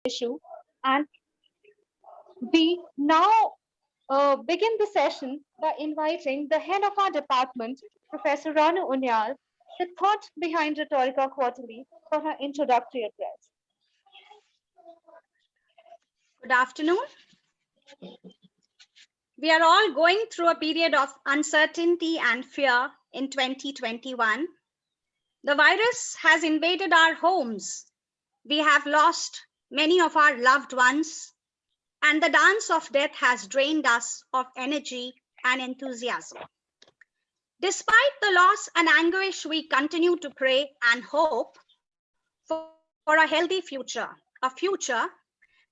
issue. And we now begin the session by inviting the head of our department, Professor Ranu Unyal, the thought behind Rhetorica Quarterly, for her introductory address. Good afternoon. We are all going through a period of uncertainty and fear in 2021. The virus has invaded our homes. We have lost many of our loved ones, and the dance of death has drained us of energy and enthusiasm. Despite the loss and anguish, we continue to pray and hope for a healthy future,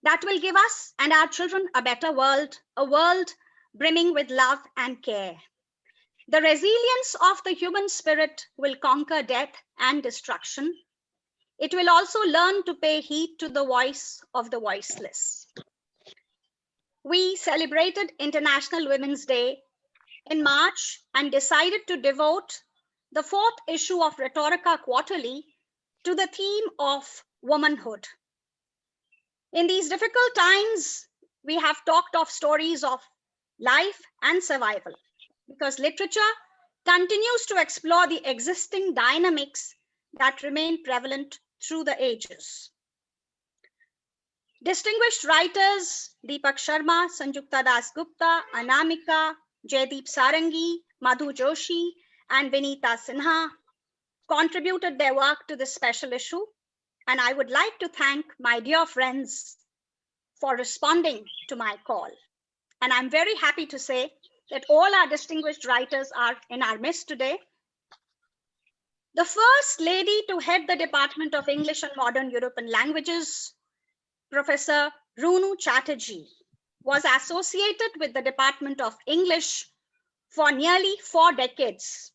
that will give us and our children a better world, a world brimming with love and care. The resilience of the human spirit will conquer death and destruction. It will also learn to pay heed to the voice of the voiceless. We celebrated International Women's Day in March and decided to devote the 4th issue of Rhetorica Quarterly to the theme of womanhood. In these difficult times, we have talked of stories of life and survival, because literature continues to explore the existing dynamics that remain prevalent through the ages. Distinguished writers Deepak Sharma, Sanjukta Das Gupta, Anamika, Jaideep Sarangi, Madhu Joshi, and Vinita Sinha contributed their work to this special issue. And I would like to thank my dear friends for responding to my call. And I'm very happy to say that all our distinguished writers are in our midst today. The first lady to head the Department of English and Modern European Languages, Professor Rooney Chatterjee, was associated with the Department of English for nearly 4 decades.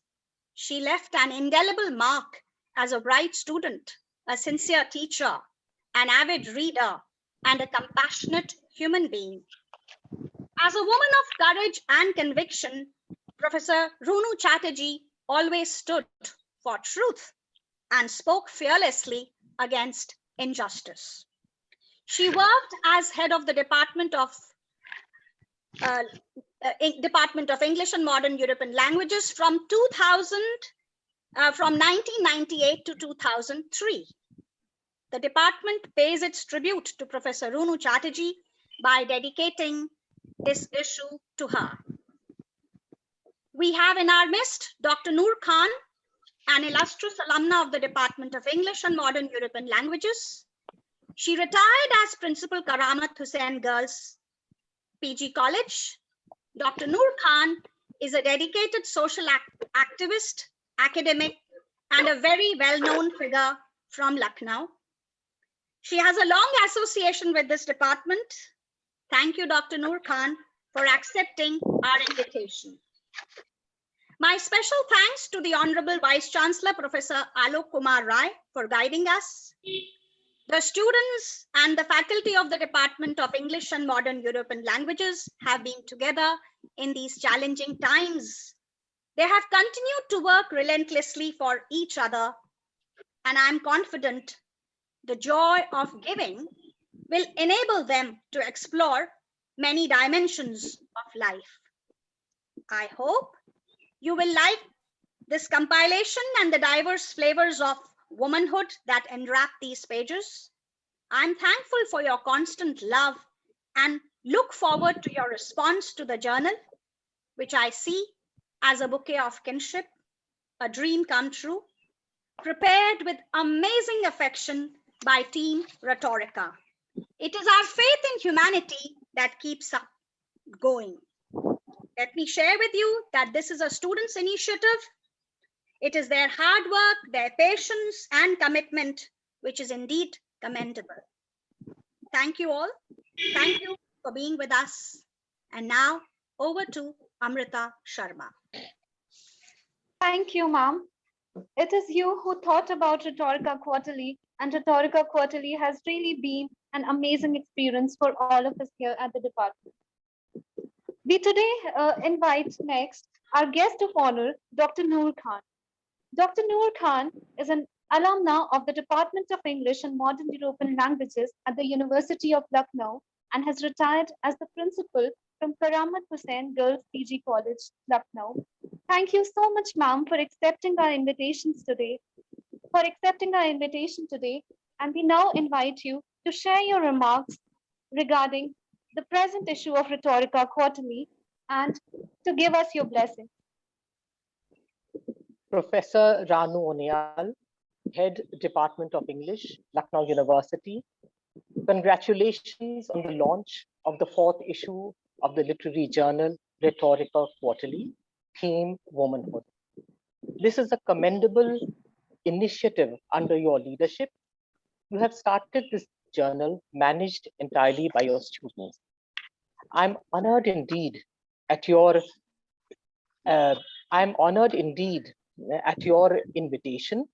She left an indelible mark as a bright student, a sincere teacher, an avid reader, and a compassionate human being. As a woman of courage and conviction, Professor Rooney Chatterjee always stood for truth and spoke fearlessly against injustice. She worked as head of the Department of English and Modern European Languages from 1998 to 2003. The department pays its tribute to Professor Rooney Chatterjee by dedicating this issue to her. We have in our midst Dr. Noor Khan, an illustrious alumna of the Department of English and Modern European Languages. She retired as Principal Karamat Hussain Girls PG College. Dr. Noor Khan is a dedicated social activist, academic, and a very well-known figure from Lucknow. She has a long association with this department. Thank you, Dr. Noor Khan, for accepting our invitation. My special thanks to the Honorable Vice Chancellor, Professor Alok Kumar Rai, for guiding us. The students and the faculty of the Department of English and Modern European Languages have been together in these challenging times. They have continued to work relentlessly for each other, and I'm confident the joy of giving will enable them to explore many dimensions of life. I hope you will like this compilation and the diverse flavors of womanhood that enwrap these pages. I'm thankful for your constant love and look forward to your response to the journal, which I see as a bouquet of kinship, a dream come true, prepared with amazing affection by Team Rhetorica. It is our faith in humanity that keeps us going. Let me share with you that this is a student's initiative. It is their hard work, their patience, and commitment, which is indeed commendable. Thank you all. Thank you for being with us. And now over to Amrita Sharma. Thank you, ma'am. It is you who thought about Rhetorica Quarterly, and Rhetorica Quarterly has really been an amazing experience for all of us here at the department. We today invite next our guest of honor, Dr. Noor Khan. Dr. Noor Khan is an alumna of the Department of English and Modern European Languages at the University of Lucknow, and has retired as the principal from Karamat Hussain Girls PG College, Lucknow. Thank you so much, ma'am, for accepting our invitations today. And we now invite you to share your remarks regarding the present issue of Rhetorica Quarterly and to give us your blessing. Professor Ranu Onyal, Head Department of English, Lucknow University. Congratulations on the launch of the 4th issue of the literary journal Rhetorica Quarterly, theme Womanhood. This is a commendable initiative under your leadership. You have started this journal managed entirely by your students. I'm honored indeed at your invitation.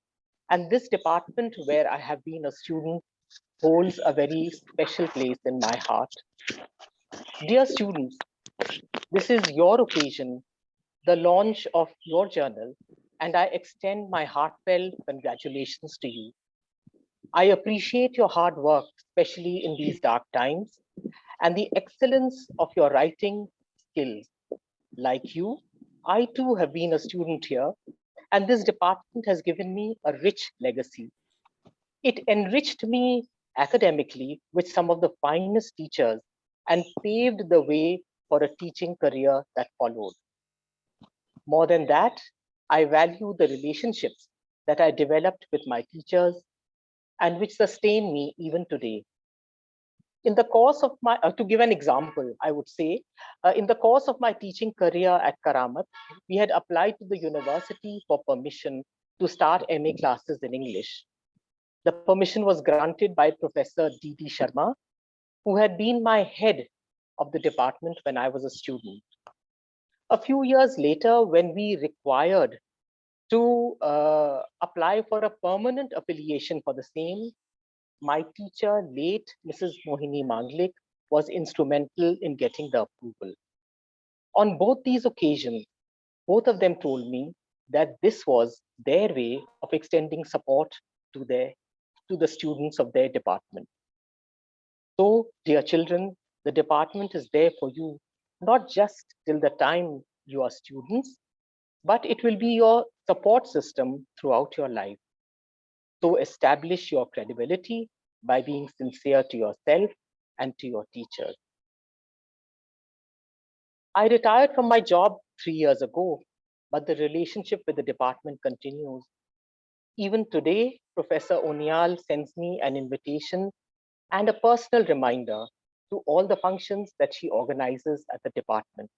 And this department, where I have been a student, holds a very special place in my heart. Dear students, this is your occasion, the launch of your journal, and I extend my heartfelt congratulations to you. I appreciate your hard work, especially in these dark times, and the excellence of your writing skills. Like you, I too have been a student here, and this department has given me a rich legacy. It enriched me academically with some of the finest teachers and paved the way for a teaching career that followed. More than that, I value the relationships that I developed with my teachers and which sustain me even today. In the course of my, to give an example, I would say, in the course of my teaching career at Karamat, we had applied to the university for permission to start MA classes in English. The permission was granted by Professor D.D. Sharma, who had been my head of the department when I was a student. A few years later, when we required to apply for a permanent affiliation for the same, my teacher, late Mrs. Mohini Manglik, was instrumental in getting the approval. On both these occasions, both of them told me that this was their way of extending support to the students of their department. So, dear children, the department is there for you, not just till the time you are students, but it will be your support system throughout your life. So establish your credibility by being sincere to yourself and to your teachers. I retired from my job 3 years ago, but the relationship with the department continues. Even today, Professor Onyal sends me an invitation and a personal reminder to all the functions that she organizes at the department.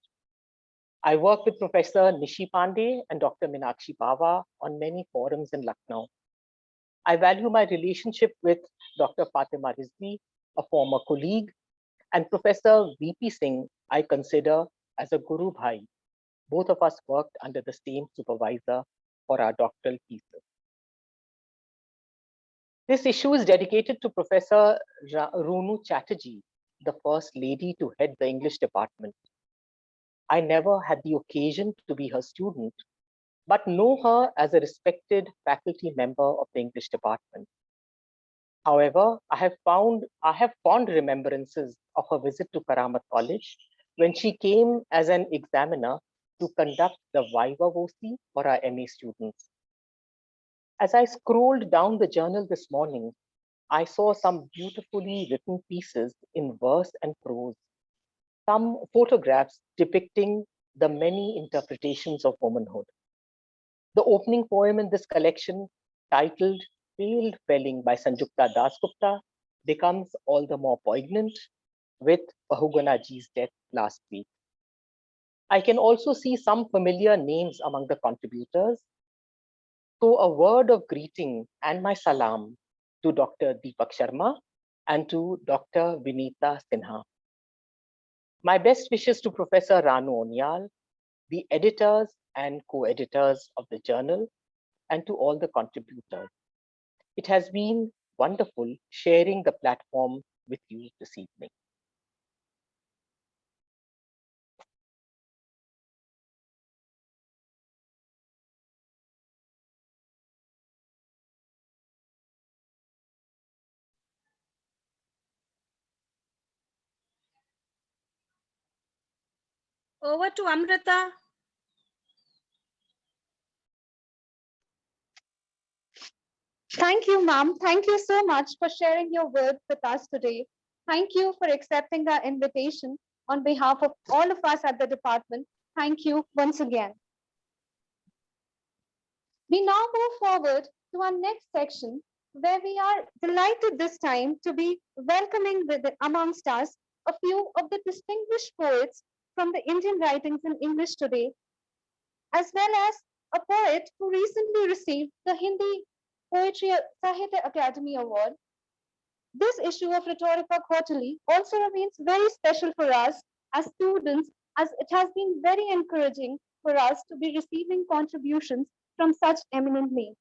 I work with Professor Nishi Pandey and Dr. Meenakshi Bawa on many forums in Lucknow. I value my relationship with Dr. Fatima Rizvi, a former colleague, and Professor VP Singh, I consider as a Guru Bhai. Both of us worked under the same supervisor for our doctoral thesis. This issue is dedicated to Professor Rooney Chatterjee, the first lady to head the English department. I never had the occasion to be her student, but know her as a respected faculty member of the English department. However, I have fond remembrances of her visit to Karamat College when she came as an examiner to conduct the Viva Voce for our MA students. As I scrolled down the journal this morning, I saw some beautifully written pieces in verse and prose, some photographs depicting the many interpretations of womanhood. The opening poem in this collection, titled Field Felling by Sanjukta Dasgupta, becomes all the more poignant with Bahuguna Ji's death last week. I can also see some familiar names among the contributors. So a word of greeting and my salam to Dr. Deepak Sharma and to Dr. Vinita Sinha. My best wishes to Professor Ranu Onyal, the editors and co-editors of the journal, and to all the contributors. It has been wonderful sharing the platform with you this evening. Over to Amrita. Thank you, ma'am. Thank you so much for sharing your words with us today. Thank you for accepting our invitation on behalf of all of us at the department. Thank you once again. We now move forward to our next section, where we are delighted this time to be welcoming amongst us a few of the distinguished poets from the Indian writings in English today, as well as a poet who recently received the Hindi Poetry Sahitya Academy Award. This issue of Rhetorica Quarterly also remains very special for us as students, as it has been very encouraging for us to be receiving contributions from such eminent names.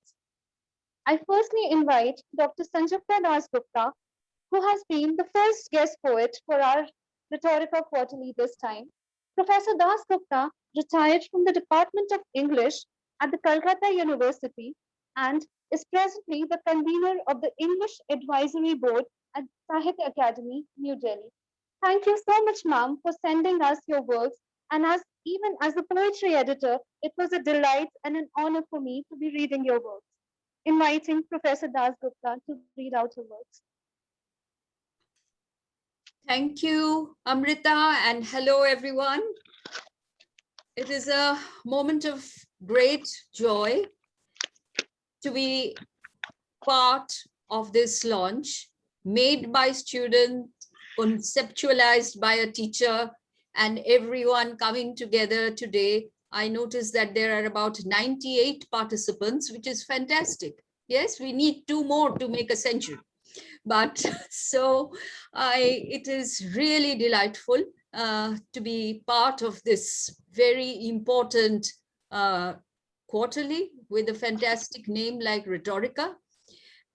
I firstly invite Dr. Pranaz Gupta, who has been the first guest poet for our Rhetorica Quarterly this time. Professor Das Gupta retired from the Department of English at the Calcutta University and is presently the convener of the English Advisory Board at Sahitya Academy, New Delhi. Thank you so much, ma'am, for sending us your works. And even as a poetry editor, it was a delight and an honor for me to be reading your works. Inviting Professor Das Gupta to read out her works. Thank you, Amrita, and hello, everyone. It is a moment of great joy to be part of this launch made by students, conceptualized by a teacher, and everyone coming together today. I noticed that there are about 98 participants, which is fantastic. Yes, we need 2 more to make a century. But so it is really delightful to be part of this very important quarterly with a fantastic name like Rhetorica.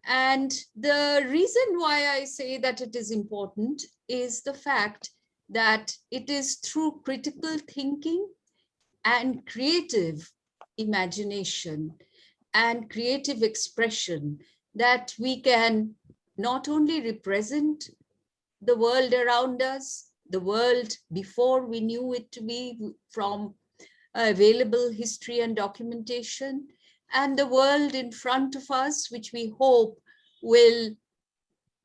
And the reason why I say that it is important is the fact that it is through critical thinking and creative imagination and creative expression that we can not only represent the world around us, the world before we knew it to be from available history and documentation, and the world in front of us, which we hope will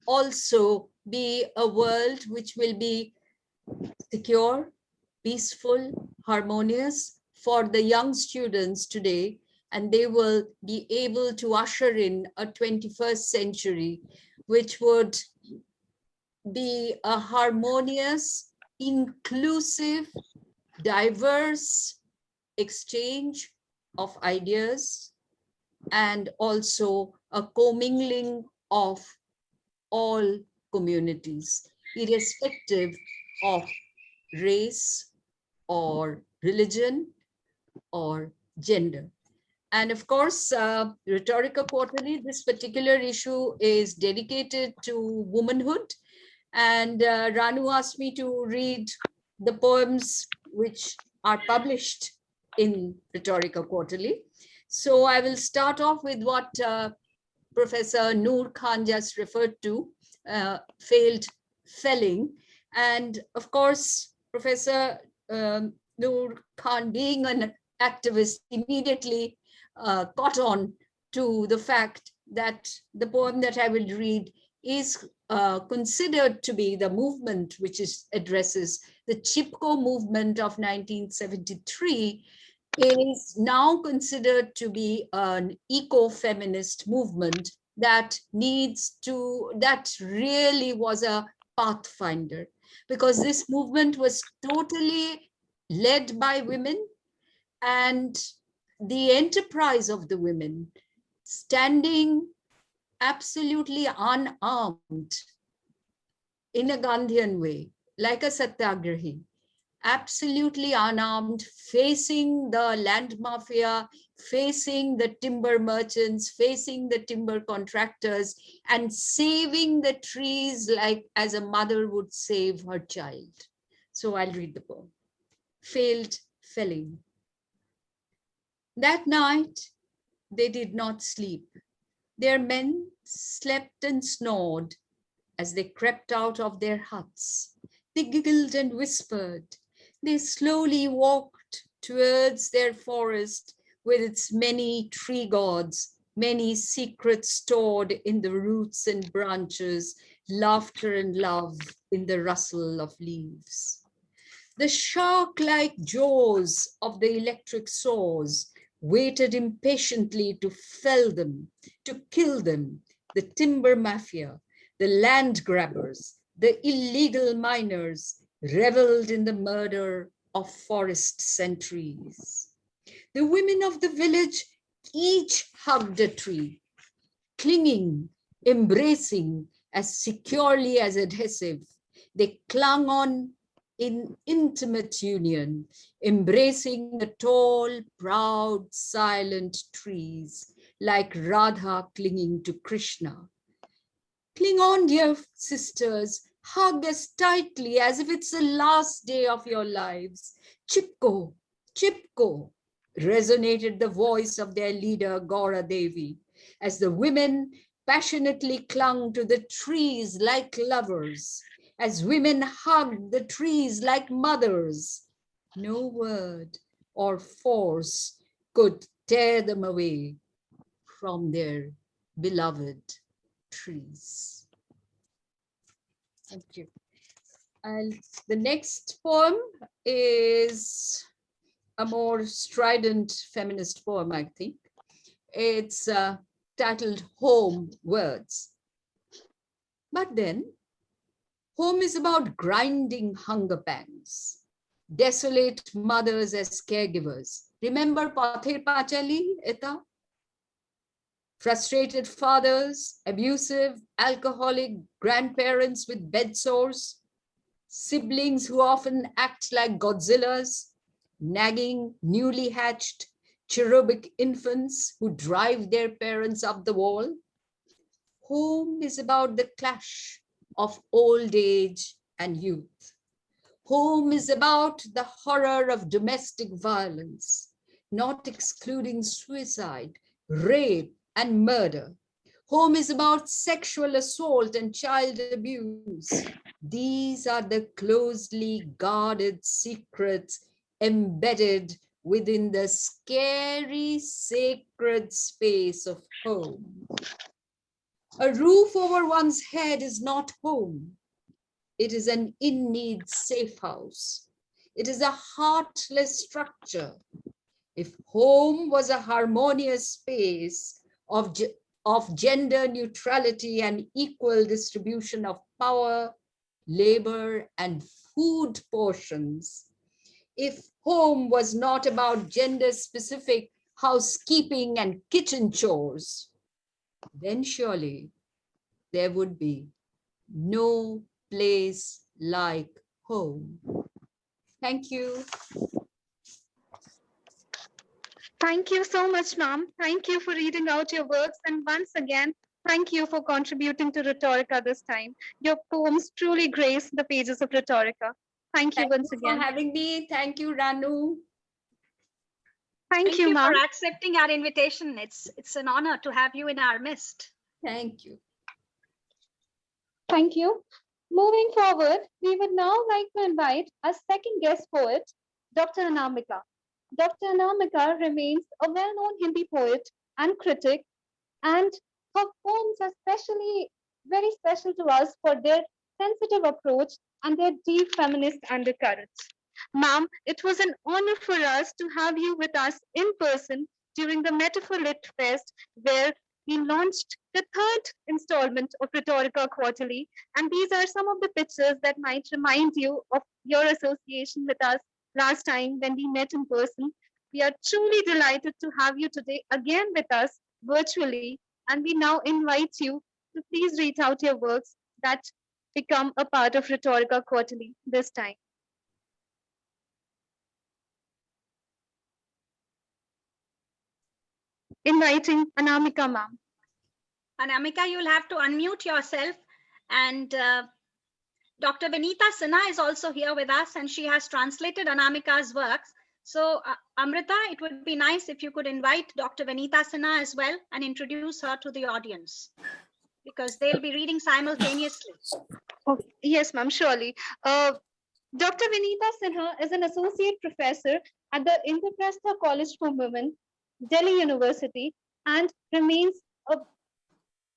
also be a world which will be secure, peaceful, harmonious for the young students today, and they will be able to usher in a 21st century, which would be a harmonious, inclusive, diverse exchange of ideas, and also a commingling of all communities, irrespective of race or religion or gender. And of course, Rhetorica Quarterly, this particular issue is dedicated to womanhood. And Ranu asked me to read the poems which are published in Rhetorica Quarterly. So I will start off with what Professor Noor Khan just referred to, failed felling. And of course, Professor Noor Khan, being an activist, immediately caught on to the fact that the poem that I will read is considered to be the movement which addresses the Chipko movement of 1973, is now considered to be an eco-feminist movement that really was a pathfinder, because this movement was totally led by women, and the enterprise of the women standing absolutely unarmed in a Gandhian way, like a satyagrahi, absolutely unarmed, facing the land mafia, facing the timber merchants, facing the timber contractors, and saving the trees like as a mother would save her child. So I'll read the poem. Failed felling. That night, they did not sleep. Their men slept and snored as they crept out of their huts. They giggled and whispered. They slowly walked towards their forest with its many tree gods, many secrets stored in the roots and branches, laughter and love in the rustle of leaves. The shark-like jaws of the electric saws waited impatiently to fell them, to kill them, the timber mafia, the land grabbers, the illegal miners, reveled in the murder of forest sentries. The women of the village each hugged a tree, clinging, embracing as securely as adhesive. They clung on in intimate union, embracing the tall, proud, silent trees, like Radha clinging to Krishna. Cling on, dear sisters, hug as tightly as if it's the last day of your lives. Chipko, Chipko, resonated the voice of their leader, Gaura Devi, as the women passionately clung to the trees like lovers, as women hugged the trees like mothers. No word or force could tear them away from their beloved trees. Thank you. And the next poem is a more strident feminist poem, I think. It's titled Home Words. But then, home is about grinding hunger pangs, desolate mothers as caregivers. Remember Pather Pachali, Eta? Frustrated fathers, abusive, alcoholic grandparents with bed sores, siblings who often act like Godzillas, nagging, newly hatched, cherubic infants who drive their parents up the wall. Home is about the clash of old age and youth. Home is about the horror of domestic violence, not excluding suicide, rape, and murder. Home is about sexual assault and child abuse. These are the closely guarded secrets embedded within the scary, sacred space of home. A roof over one's head is not home. It is an in-need safe house. It is a heartless structure. If home was a harmonious space of gender neutrality and equal distribution of power, labor, and food portions, if home was not about gender-specific housekeeping and kitchen chores, then surely there would be no place like home. Thank you. Thank you so much, ma'am. Thank you for reading out your works. And once again, thank you for contributing to Rhetorica this time. Your poems truly grace the pages of Rhetorica. Thank you once again. For having me. Thank you, Ranu. Thank you, for ma'am. accepting our invitation. It's an honor to have you in our midst. Thank you. Thank you. Moving forward, we would now like to invite our second guest poet, Dr. Anamika. Dr. Anamika remains a well-known Hindi poet and critic, and her poems are very special to us for their sensitive approach and their deep feminist undercurrents. Ma'am, it was an honor for us to have you with us in person during the Metaphor Lit Fest, where we launched the third installment of Rhetorica Quarterly, and these are some of the pictures that might remind you of your association with us last time when we met in person. We are truly delighted to have you today again with us virtually, and we now invite you to please read out your works that become a part of Rhetorica Quarterly this time. Inviting Anamika, ma'am. Anamika, you'll have to unmute yourself. And Dr. Vinita Sinha is also here with us, and she has translated Anamika's works. So, Amrita, it would be nice if you could invite Dr. Vinita Sinha as well and introduce her to the audience, because they'll be reading simultaneously. Oh, yes, ma'am, surely. Dr. Vinita Sinha is an associate professor at the Indraprastha College for Women, Delhi University, and remains a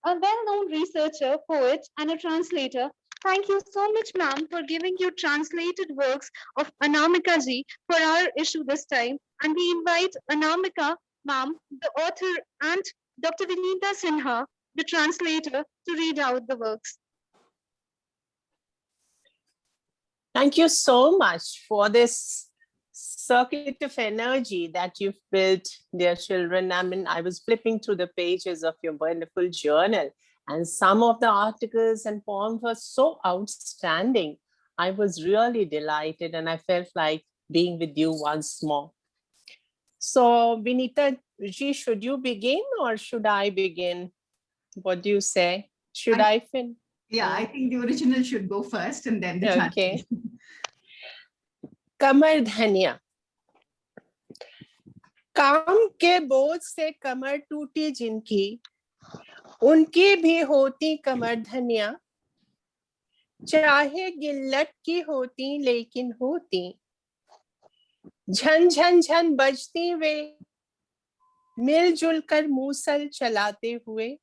well-known researcher, poet, and a translator. Thank you so much, ma'am, for giving your translated works of Anamika ji for our issue this time. And we invite Anamika, ma'am, the author, and Dr. Vinita Sinha, the translator, to read out the works. Thank you so much for this circuit of energy that you've built, dear children. I mean, I was flipping through the pages of your wonderful journal, and some of the articles and poems were so outstanding. I was really delighted, and I felt like being with you once more. So, Vinita ji, should you begin or should I begin? What do you say? Should I finish? Yeah, I think the original should go first and then the Okay. translation. कमर धनिया। काम के बोझ से कमर टूटी जिनकी, उनकी भी होती कमर धनिया, चाहे गिल्लट की होती लेकिन होती, झन झन झन बजती वे, मिलजुल कर मूसल चलाते हुए,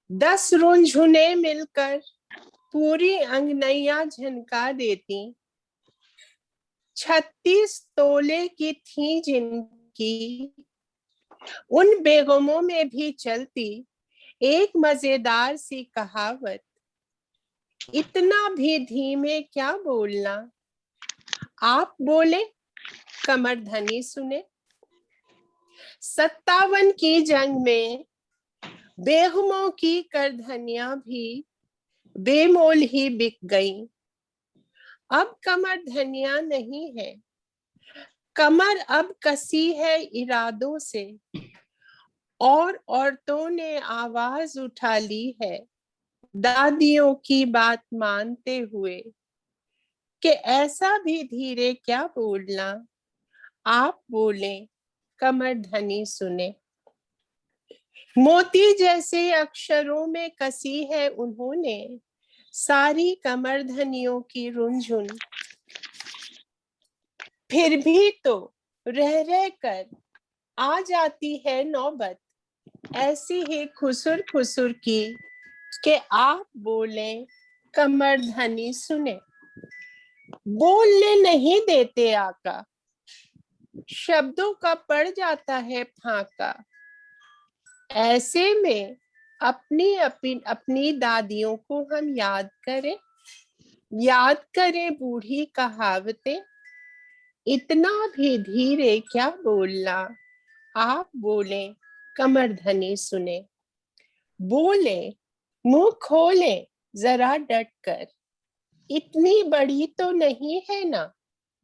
10 रुनझुने मिलकर पूरी अंगनैया झनका देती, 36 तोले की थी जिनकी, उन बेगमों में भी चलती एक मजेदार सी कहावत, इतना भी धीमे क्या बोलना, आप बोले कमर धनी सुने। 57 की जंग में बेगमों की करधनिया भी बेमोल ही बिक गई, अब कमर धनिया नहीं है, कमर अब कसी है इरादों से, और औरतों ने आवाज उठा ली है दादियों की बात मानते हुए, कि ऐसा भी धीरे क्या बोलना, आप बोले कमर धनी सुने। मोती जैसे अक्षरों में कसी है उन्होंने सारी कमर धनियों की रुंझुन, फिर भी तो रह रह कर आ जाती है नौबत ऐसी ही खुसुर खुसुर की, कि आप बोले कमर धनी सुने। बोलने नहीं देते आका, शब्दों का पड़ जाता है फाका, ऐसे में अपनी दादियों को हम याद करें बूढ़ी कहावतें, इतना भी धीरे क्या बोलना, आप बोले कमर धनी सुने। बोले मुंह खोले जरा डट कर, इतनी बड़ी तो नहीं है ना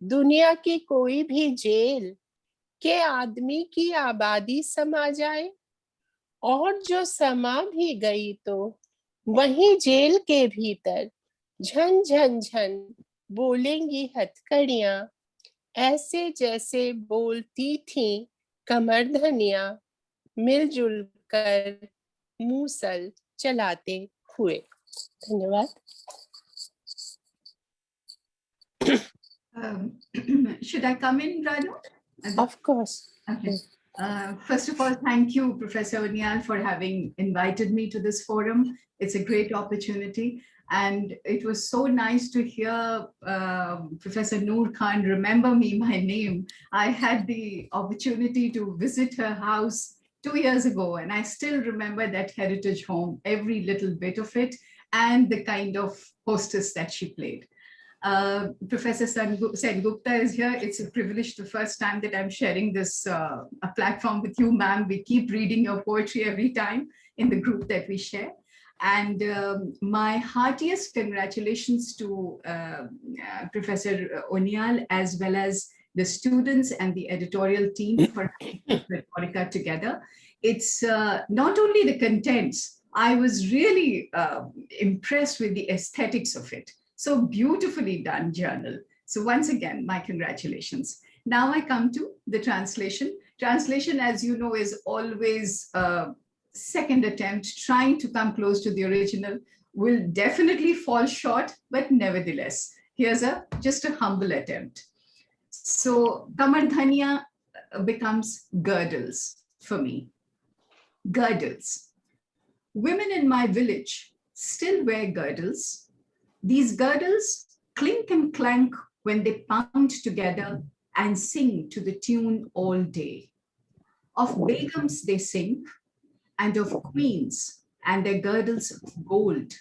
दुनिया की कोई भी जेल, के आदमी की आबादी समा जाए, और जो समा भी गई तो वहीं जेल के भीतर झन झन झन बोलेंगी हथकड़ियां, ऐसे जैसे बोलती थी कमर धनिया, मिलजुल कर मूसल चलाते हुए। धन्यवाद। Should I come in, Ranu? Of course. Okay. First of all, thank you, Professor Unyal, for having invited me to this forum. It's a great opportunity. And it was so nice to hear Professor Noor Khan remember me, my name. I had the opportunity to visit her house 2 years ago, and I still remember that heritage home, every little bit of it, and the kind of hostess that she played. Professor Sen Gupta is here. It's a privilege the first time that I'm sharing this a platform with you, ma'am. We keep reading your poetry every time in the group that we share. And my heartiest congratulations to Professor Unyal, as well as the students and the editorial team for Rhetorica together. It's not only the contents, I was really impressed with the aesthetics of it. So beautifully done journal. So once again, my congratulations. Now I come to the translation. Translation, as you know, is always a second attempt, trying to come close to the original, will definitely fall short, but nevertheless, Here's just a humble attempt. So Kamardhanya becomes girdles for me. Girdles. Women in my village still wear girdles. These girdles clink and clank when they pound together and sing to the tune all day. Of begums they sing, and of queens and their girdles of gold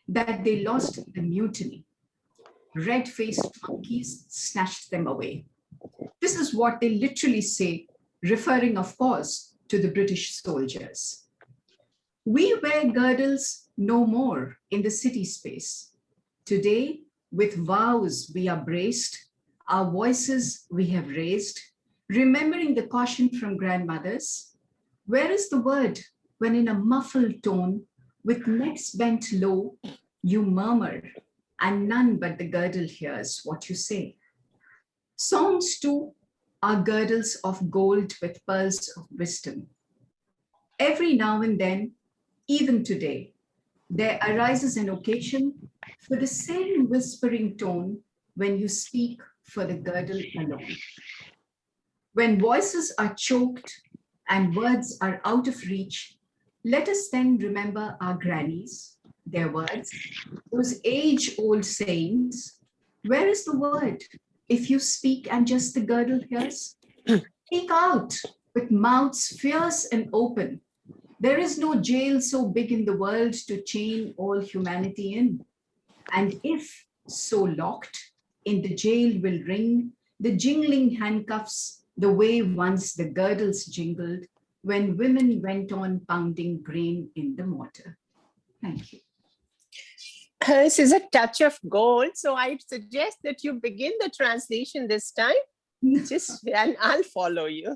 that they lost in the mutiny. Red-faced monkeys snatched them away. This is what they literally say, referring, of course, to the British soldiers. We wear girdles no more in the city space. Today, with vows we are braced, our voices we have raised, remembering the caution from grandmothers. Where is the word when in a muffled tone, with necks bent low, you murmur, and none but the girdle hears what you say? Songs too are girdles of gold with pearls of wisdom. Every now and then, even today, there arises an occasion for the same whispering tone when you speak for the girdle alone. When voices are choked and words are out of reach, let us then remember our grannies, their words, those age-old sayings. Where is the word if you speak and just the girdle hears? Speak out with mouths fierce and open. There is no jail so big in the world to chain all humanity in. And if so locked, in the jail will ring the jingling handcuffs the way once the girdles jingled when women went on pounding grain in the mortar. Thank you. This is a touch of gold, so I suggest that you begin the translation this time. And I'll follow you.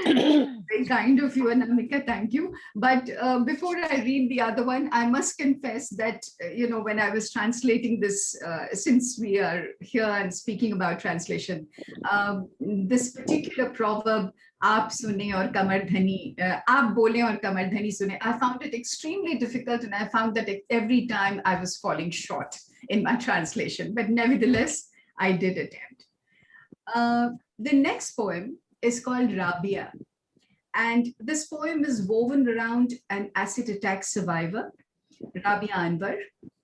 Very kind of you, Anamika, thank you. But before I read the other one, I must confess that, when I was translating this, since we are here and speaking about translation, this particular proverb, aap sune aur kamar dhani, aap bole aur kamar dhani sune, I found it extremely difficult, and I found that every time I was falling short in my translation, but nevertheless, I did attempt. The next poem is called Rabia, and this poem is woven around an acid attack survivor, Rabia Anwar,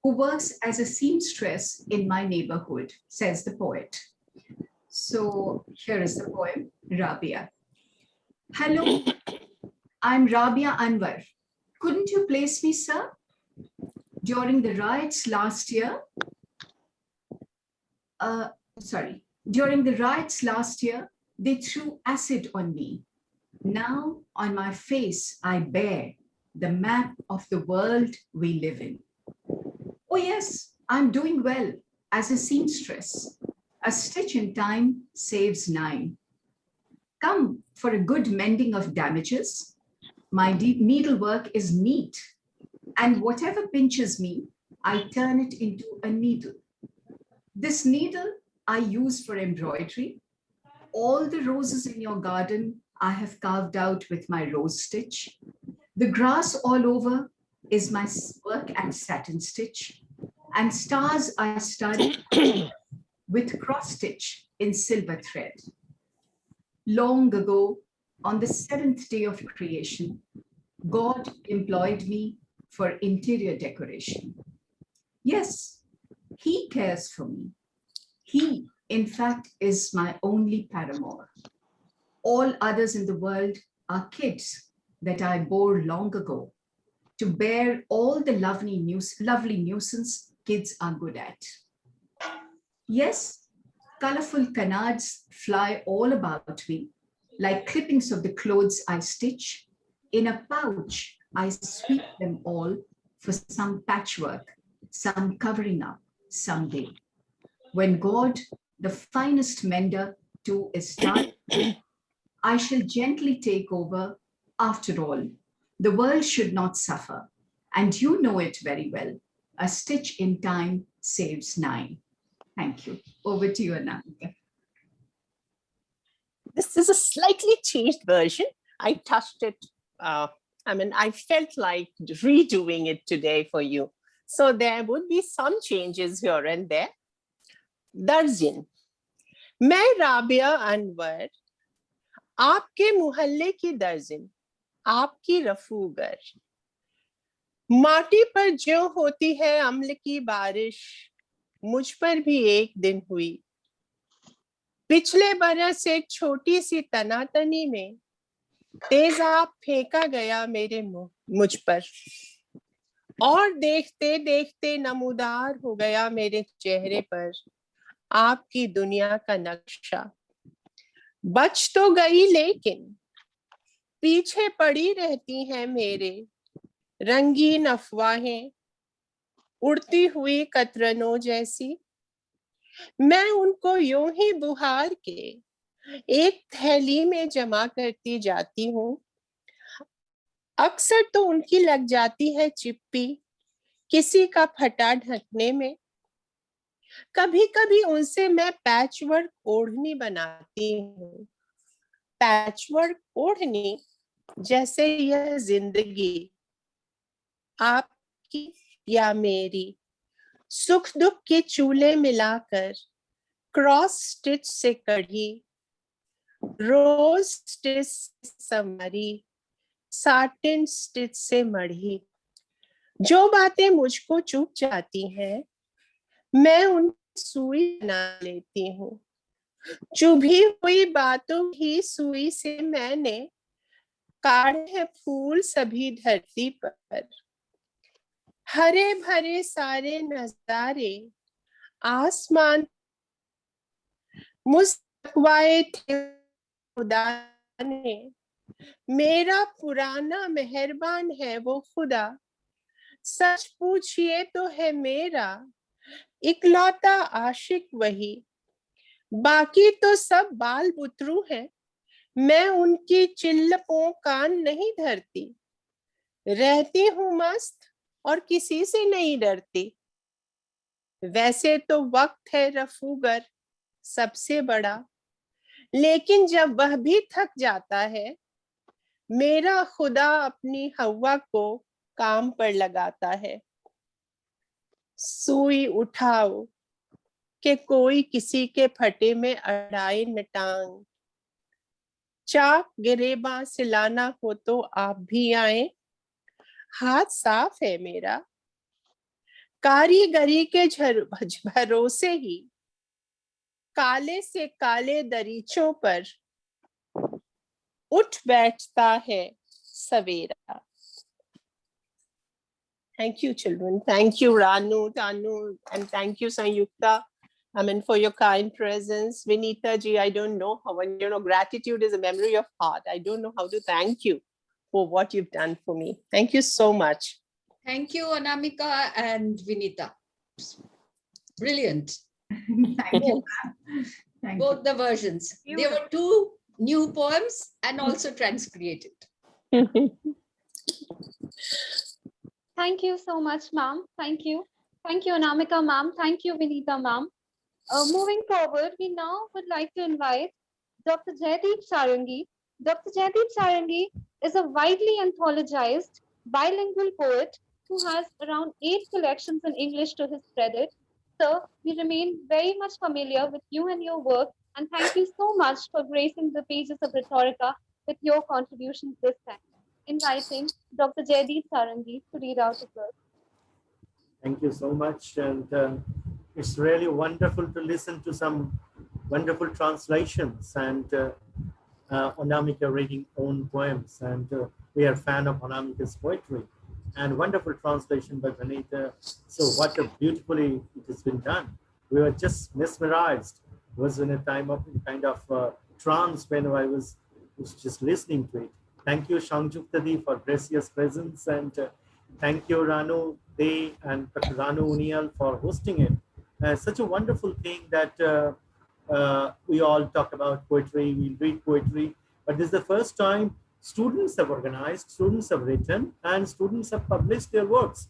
who works as a seamstress in my neighborhood, says the poet. So here is the poem, Rabia. Hello, I'm Rabia Anwar. Couldn't you place me, sir? During the riots last year, During the riots last year, they threw acid on me. Now on my face, I bear the map of the world we live in. Oh yes, I'm doing well as a seamstress. A stitch in time saves 9. Come for a good mending of damages. My needlework is neat, and whatever pinches me, I turn it into a needle. This needle I use for embroidery. All the roses in your garden I have carved out with my rose stitch. The grass all over is my work at satin stitch, and stars I study with cross stitch in silver thread. Long ago, on the 7th day of creation, God employed me for interior decoration. Yes, He cares for me. He, in fact, is my only paramour. All others in the world are kids that I bore long ago to bear all the lovely nuisance kids are good at. Yes, colorful canards fly all about me, like clippings of the clothes I stitch. In a pouch, I sweep them all for some patchwork, some covering up someday. When God, the finest mender, too is done, I shall gently take over. After all, the world should not suffer, and you know it very well. A stitch in time saves 9. Thank you. Over to you, Anamika. This is a slightly changed version. I touched it. I felt like redoing it today for you. So there would be some changes here and there. दर्जन, मैं राबिया अनवर, आपके मोहल्ले की दर्जन, आपकी रफूगर, माटी पर जो होती है अम्ल की बारिश, मुझ पर भी एक दिन हुई। पिछले बरस एक छोटी सी तनातनी में तेजाब फेंका गया मेरे मुझ पर, और देखते देखते नमूदार हो गया मेरे चेहरे पर आपकी दुनिया का नक्शा। बच तो गई लेकिन पीछे पड़ी रहती हैं मेरे रंगीन अफवाहें, उड़ती हुई कतरनों जैसी। मैं उनको यूं ही बुहार के एक थैली में जमा करती जाती हूँ। अक्सर तो उनकी लग जाती है चिप्पी किसी का फटा ढकने में। कभी कभी उनसे मैं पैचवर्क ओढ़नी बनाती हूँ। पैचवर्क ओढ़नी, जैसे यह जिंदगी आपकी या मेरी, सुख दुख के चूल्हे मिलाकर क्रॉस स्टिच से कढ़ी, रोज स्टिच से संवरी, साटिन स्टिच से मढ़ी। जो बातें मुझको चुभ जाती हैं, मैं उन सुई बना लेती हूँ। चुभी हुई बातों की सुई से मैंने काढ़े हैं फूल सभी धरती पर। हरे भरे सारे नजारे आसमान मुस्कुराए थे खुदा ने। मेरा पुराना मेहरबान है वो खुदा, सच पूछिए तो है मेरा इकलौता आशिक वही। बाकी तो सब बाल बुतरू हैं, मैं उनकी चिल्लपों कान नहीं धरती। रहती हूँ मस्त और किसी से नहीं डरती। वैसे तो वक्त है रफूगर सबसे बड़ा, लेकिन जब वह भी थक जाता है, मेरा खुदा अपनी हवा को काम पर लगाता है। सुई उठाओ कि कोई किसी के फटे में अड़ाए न टांग। चाक गिरेबा सिलाना हो तो आप भी आए, हाथ साफ है मेरा। कारीगरी के भरोसे ही काले से काले दरीचों पर उठ बैठता है सवेरा। Thank you, children. Thank you, Ranu, Tanu, and thank you, Sanyukta. For your kind presence. Vinita ji, I don't know how, gratitude is a memory of heart. I don't know how to thank you for what you've done for me. Thank you so much. Thank you, Anamika and Vinita. Brilliant. Thank you. Thank Both the versions. There were two new poems and also transcreated. Thank you so much, ma'am. Thank you. Thank you, Anamika, ma'am. Thank you, Vinita, ma'am. Moving forward, we now would like to invite Dr. Jaideep Sarangi. Dr. Jaideep Sarangi is a widely anthologized bilingual poet who has around 8 collections in English to his credit. Sir, we remain very much familiar with you and your work, and thank you so much for gracing the pages of Rhetorica with your contributions this time. Inviting Dr. Jaideep Sarangi to read out his work. Thank you so much, and it's really wonderful to listen to some wonderful translations and Anamika reading own poems, and we are a fan of Anamika's poetry, and wonderful translation by Vanita. So what a beautifully it has been done. We were just mesmerized. It was in a time of kind of trance when I was just listening to it. Thank you, Shangjukta for gracious presence, and thank you, Ranu De and Dr. Ranu Unial for hosting it. Such a wonderful thing that we all talk about poetry, we read poetry, but this is the first time students have organized, students have written, and students have published their works.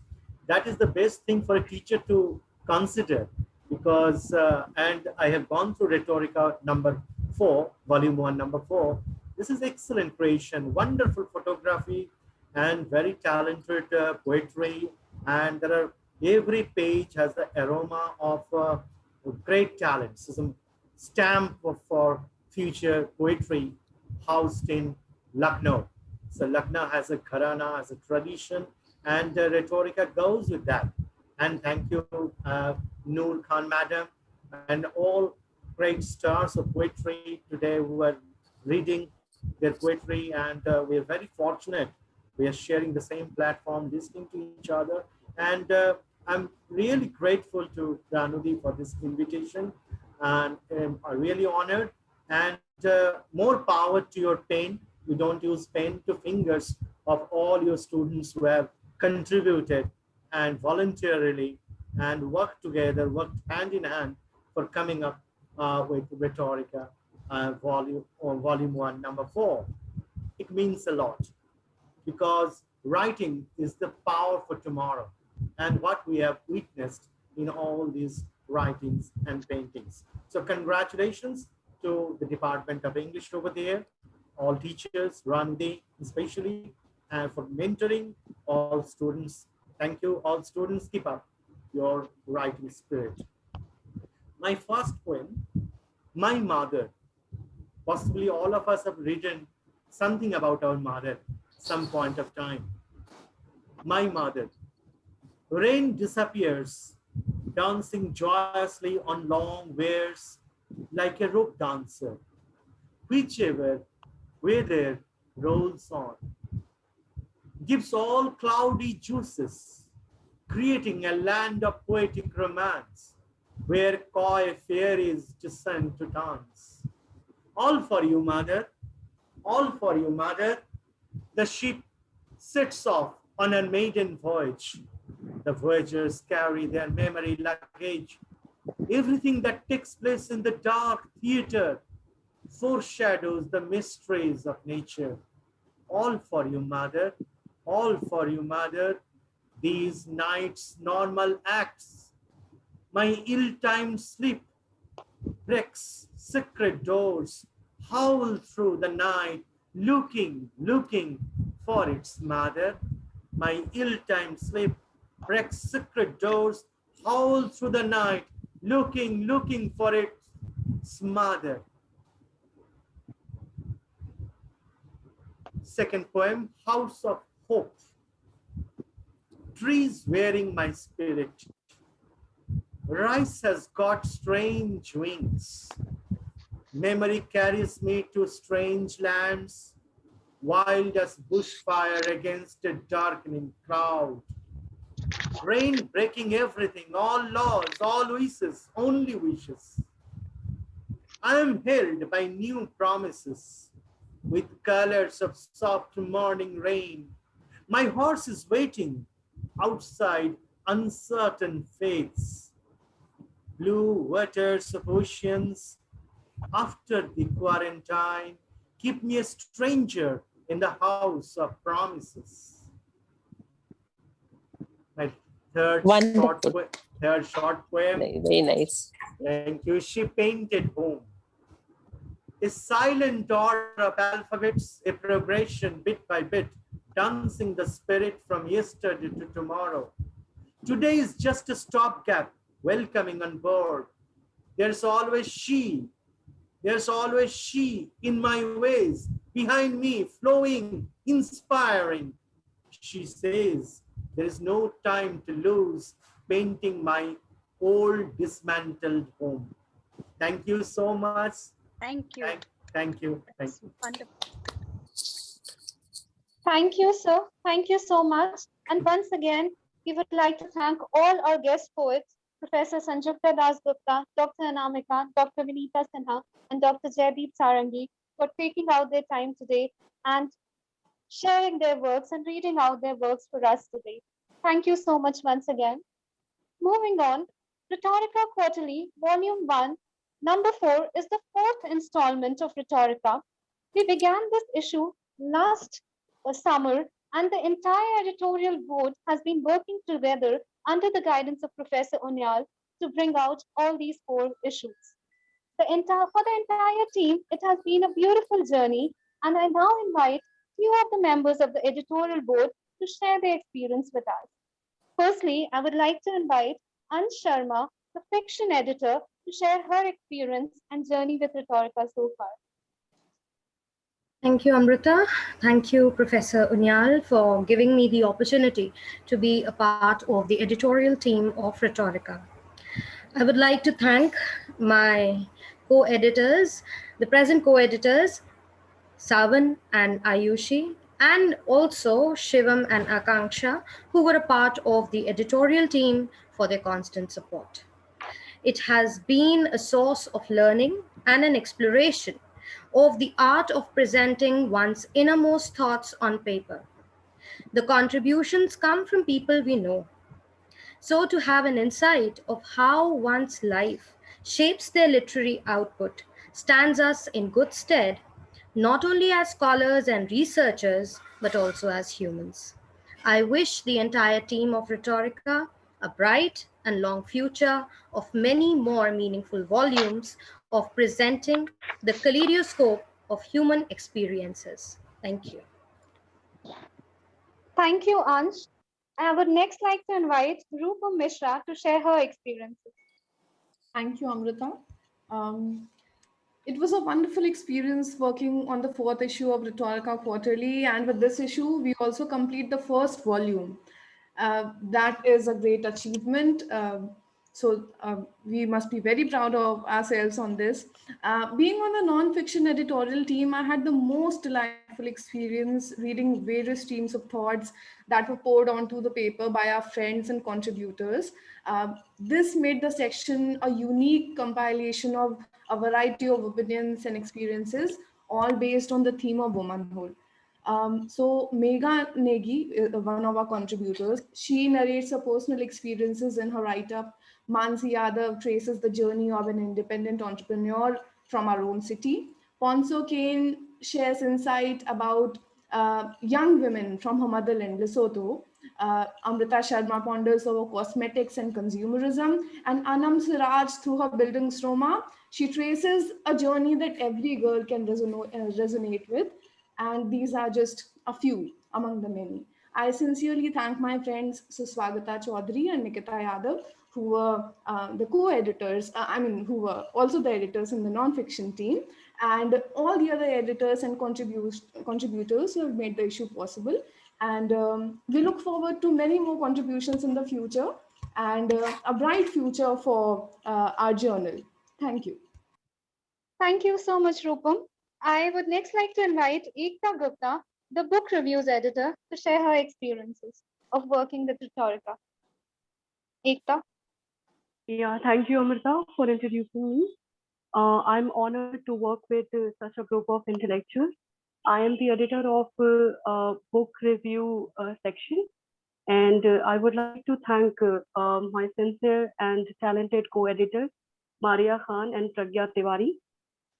That is the best thing for a teacher to consider, because, and I have gone through Rhetorica number 4, volume 1, number 4. This is excellent creation, wonderful photography, and very talented poetry. And there are Every page has the aroma of great talents, some stamp for future poetry housed in Lucknow. So Lucknow has a gharana, has a tradition, and Rhetorica goes with that. And thank you, Noor Khan Madam, and all great stars of poetry today who are reading their poetry. And we are very fortunate. We are sharing the same platform, listening to each other. And I'm really grateful to Ranudi for this invitation. And I'm really honored. And more power to your pen. You don't use pen to fingers of all your students who have contributed and voluntarily and worked together, worked hand in hand for coming up with Rhetorica volume 1, number 4. It means a lot because writing is the power for tomorrow and what we have witnessed in all these writings and paintings. So congratulations to the Department of English over there, all teachers, Randy especially, and for mentoring all students. Thank you, all students. Keep up your writing spirit. My first poem, My Mother. Possibly all of us have written something about our mother some point of time. My mother. Rain disappears, dancing joyously on long wares like a rope dancer. Whichever weather rolls on, gives all cloudy juices, creating a land of poetic romance where coy fairies descend to dance. All for you, mother, all for you, mother. The ship sets off on a maiden voyage. The voyagers carry their memory luggage. Everything that takes place in the dark theater foreshadows the mysteries of nature. All for you, mother, all for you, mother. These nights' normal acts. My ill-timed sleep breaks secret doors, howl through the night, looking for its mother. My ill-timed sleep breaks secret doors, howl through the night, looking for its mother. Second poem, House of Hope. Trees wearing my spirit. Rice has got strange wings. Memory carries me to strange lands, wild as bushfire against a darkening crowd. Rain breaking everything, all laws, all wishes, only wishes. I am held by new promises with colors of soft morning rain. My horse is waiting outside uncertain fates. Blue waters of oceans after the quarantine keep me a stranger in the house of promises. My third short poem. Very nice. Thank you. She painted home. A silent order of alphabets, a progression bit by bit, dancing the spirit from yesterday to tomorrow. Today is just a stopgap, welcoming on board. There's always she in my ways, behind me, flowing, inspiring. She says, there is no time to lose, painting my old dismantled home. Thank you so much. Thank you. Thank you. That's wonderful. Thank you, sir. Thank you so much. And once again, we would like to thank all our guest poets, Professor Sanjukta Das Gupta, Dr. Anamika, Dr. Vinita Sinha, and Dr. Jaideep Sarangi for taking out their time today and sharing their works and reading out their works for us today. Thank you so much once again. Moving on, Rhetorica Quarterly, Volume 1, Number 4 is the fourth installment of Rhetorica. We began this issue last summer, and the entire editorial board has been working together under the guidance of Professor Unyal to bring out all these 4 issues. For the entire team, it has been a beautiful journey, and I now invite few of the members of the editorial board to share their experience with us. Firstly, I would like to invite Ansh Sharma, the fiction editor, to share her experience and journey with Rhetorica so far. Thank you, Amrita. Thank you, Professor Unyal, for giving me the opportunity to be a part of the editorial team of Rhetorica. I would like to thank my co-editors, the present co-editors, Savan and Ayushi, and also Shivam and Akanksha, who were a part of the editorial team for their constant support. It has been a source of learning and an exploration of the art of presenting one's innermost thoughts on paper. The contributions come from people we know. So, to have an insight of how one's life shapes their literary output stands us in good stead, not only as scholars and researchers, but also as humans. I wish the entire team of Rhetorica a bright and long future of many more meaningful volumes of presenting the kaleidoscope of human experiences. Thank you. Thank you, Ansh. I would next like to invite Rupa Mishra to share her experiences. Thank you, Amrita. It was a wonderful experience working on the 4th issue of Rhetorica Quarterly, and with this issue, we also complete the first volume. That is a great achievement. We must be very proud of ourselves on this. Being on the non-fiction editorial team, I had the most delightful experience reading various streams of thoughts that were poured onto the paper by our friends and contributors. This made the section a unique compilation of a variety of opinions and experiences, all based on the theme of womanhood. So Megha Negi, one of our contributors, she narrates her personal experiences in her write-up. Mansi Yadav traces the journey of an independent entrepreneur from our own city. Ponso Kane shares insight about young women from her motherland, Lesotho. Amrita Sharma ponders over cosmetics and consumerism. And Anam Saraj, through her buildings Roma, she traces a journey that every girl can resonate with. And these are just a few among the many. I sincerely thank my friends Suswagata Chaudhary and Nikita Yadav, who were the co-editors, who were also the editors in the non-fiction team, and all the other editors and contributors who have made the issue possible. And we look forward to many more contributions in the future and a bright future for our journal. Thank you. Thank you so much, Rupam. I would next like to invite Ekta Gupta, the book reviews editor, to share her experiences of working with Rhetorica. Ekta. Yeah, thank you, Amrita, for introducing me. I'm honored to work with such a group of intellectuals. I am the editor of book review section, and I would like to thank my sincere and talented co-editors, Maria Khan and Pragya Tiwari.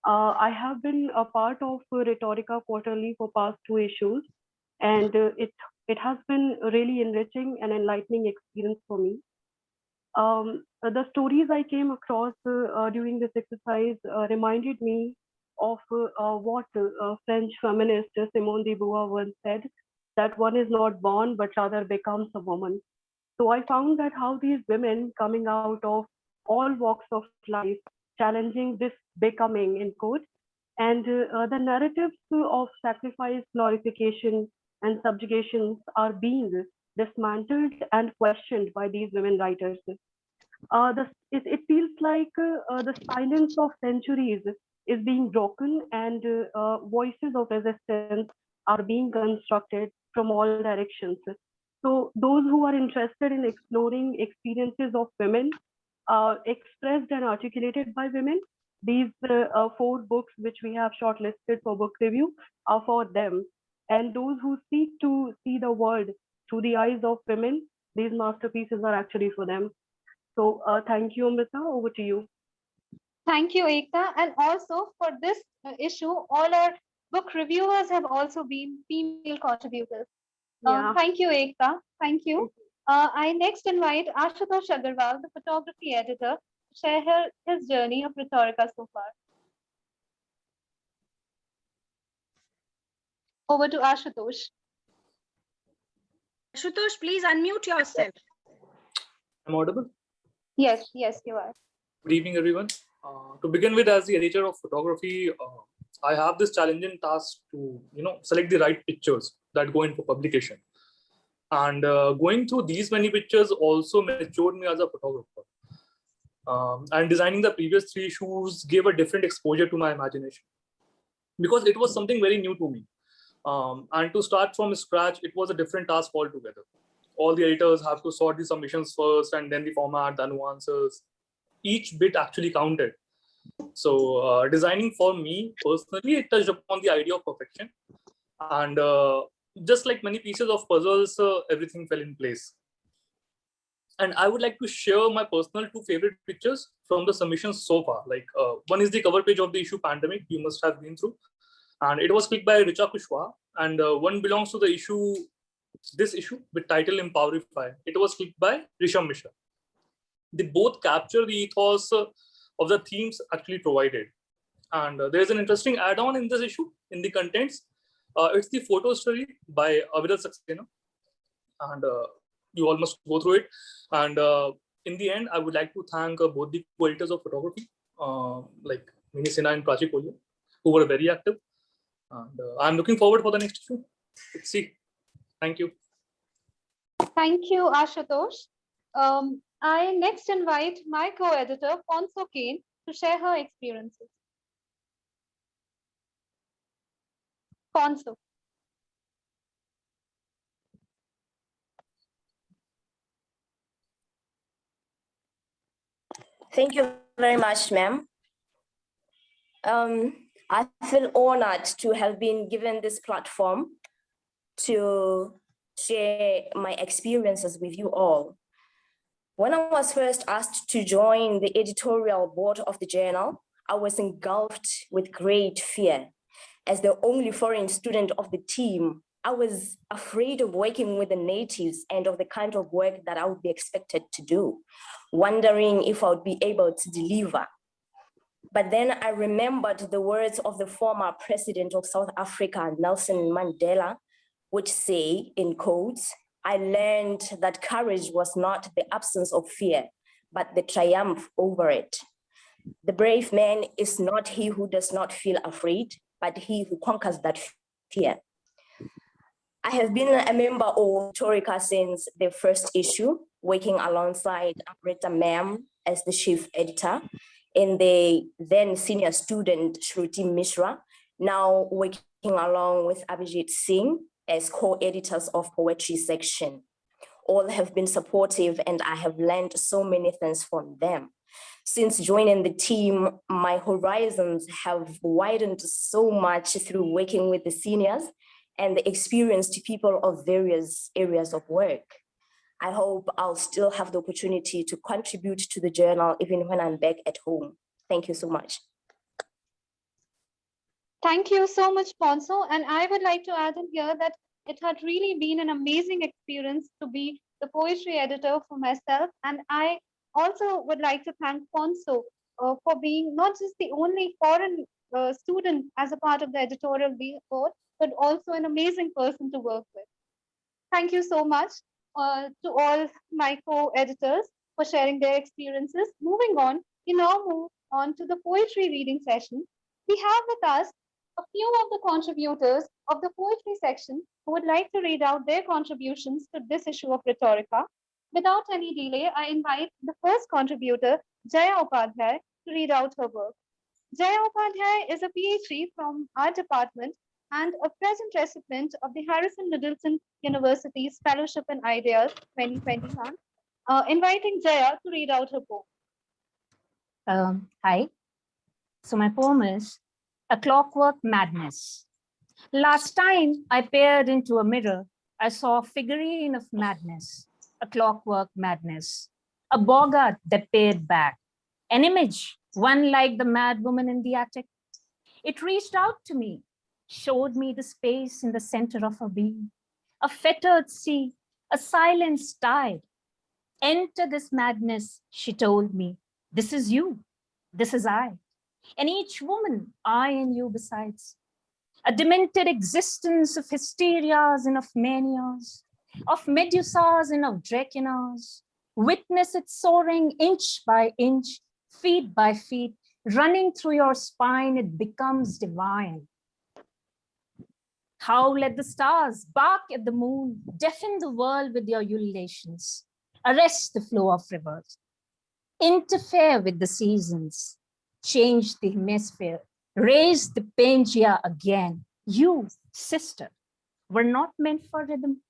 I have been a part of Rhetorica Quarterly for past 2 issues, and it has been a really enriching and enlightening experience for me. The stories I came across during this exercise reminded me of what French feminist Simone de Beauvoir once said, that one is not born but rather becomes a woman. So I found that how these women coming out of all walks of life, challenging this becoming in quote, and the narratives of sacrifice, glorification, and subjugation are being dismantled and questioned by these women writers. It feels like the silence of centuries is being broken, and voices of resistance are being constructed from all directions. So those who are interested in exploring experiences of women expressed and articulated by women, these 4 books which we have shortlisted for book review are for them. And those who seek to see the world through the eyes of women, these masterpieces are actually for them. So thank you, Amrita. Over to you. Thank you, Ekta. And also for this issue, all our book reviewers have also been female contributors. Yeah. Thank you, Ekta. Thank you. I next invite Ashutosh Agarwal, the photography editor, to share his journey of Rhetorica so far. Over to Ashutosh. Ashutosh, please unmute yourself. I'm audible? Yes, yes, you are. Good evening, everyone. To begin with, as the editor of photography, I have this challenging task to, select the right pictures that go in for publication. And going through these many pictures also matured me as a photographer. And designing the previous 3 issues gave a different exposure to my imagination because it was something very new to me. And to start from scratch, it was a different task altogether. All the editors have to sort the submissions first and then the format, the nuances. Each bit actually counted. So designing for me personally, it touched upon the idea of perfection. And just like many pieces of puzzles, everything fell in place. And I would like to share my personal 2 favorite pictures from the submissions so far. Like one is the cover page of the issue Pandemic, you must have been through. And it was clicked by Richa Kushwaha. And one belongs to the issue, this issue with title Empowerify. It was clicked by Rupa Mishra. They both capture the ethos of the themes actually provided. And there's an interesting add-on in this issue in the contents. It's the photo story by Aviral Saxena. And you all must go through it. And in the end, I would like to thank both the co-editors of photography, like Mini Sinha and Prachi Kolia, who were very active. And I'm looking forward for the next issue. Let's see. Thank you. Thank you, Ashutosh. I next invite my co-editor, Ponso Kane, to share her experiences. Ponso. Thank you very much, ma'am. I feel honored to have been given this platform to share my experiences with you all. When I was first asked to join the editorial board of the journal, I was engulfed with great fear. As the only foreign student of the team, I was afraid of working with the natives and of the kind of work that I would be expected to do, wondering if I would be able to deliver. But then I remembered the words of the former president of South Africa, Nelson Mandela, which say, in quotes, "I learned that courage was not the absence of fear, but the triumph over it. The brave man is not he who does not feel afraid, but he who conquers that fear." I have been a member of Rhetorica since the first issue, working alongside Rita Ma'am as the chief editor, and the then senior student Rupa Mishra, now working along with Abhijit Singh as co-editors of poetry section. All have been supportive and I have learned so many things from them. Since joining the team, my horizons have widened so much through working with the seniors and the experienced people of various areas of work. I hope I'll still have the opportunity to contribute to the journal even when I'm back at home. Thank you so much. Thank you so much, Ponso. And I would like to add in here that it had really been an amazing experience to be the poetry editor for myself. And I also would like to thank Ponso for being not just the only foreign student as a part of the editorial board, but also an amazing person to work with. Thank you so much to all my co-editors for sharing their experiences. Moving on, we now move on to the poetry reading session. We have with us a few of the contributors of the poetry section who would like to read out their contributions to this issue of Rhetorica. Without any delay, I invite the first contributor, Jaya Upadhyay, to read out her work. Jaya Upadhyay is a PhD from our department and a present recipient of the Harrison Middleton University's Fellowship in Ideas 2021. Inviting Jaya to read out her poem. Hi. So my poem is A Clockwork Madness. Last time I peered into a mirror, I saw a figurine of madness, a clockwork madness, a boggart that peered back, an image, one like the mad woman in the attic. It reached out to me, showed me the space in the center of her being, a fettered sea, a silenced tide. Enter this madness, she told me. This is you, this is I, and each woman, I and you besides. A demented existence of hysterias and of manias, of medusas and of draconas, Witness it soaring inch by inch, feet by feet, running through your spine, it becomes divine. Howl at the stars, bark at the moon, deafen the world with your ululations, arrest the flow of rivers, interfere with the seasons, change the hemisphere, raise the Pangea again. You, sister, were not meant for rhythm.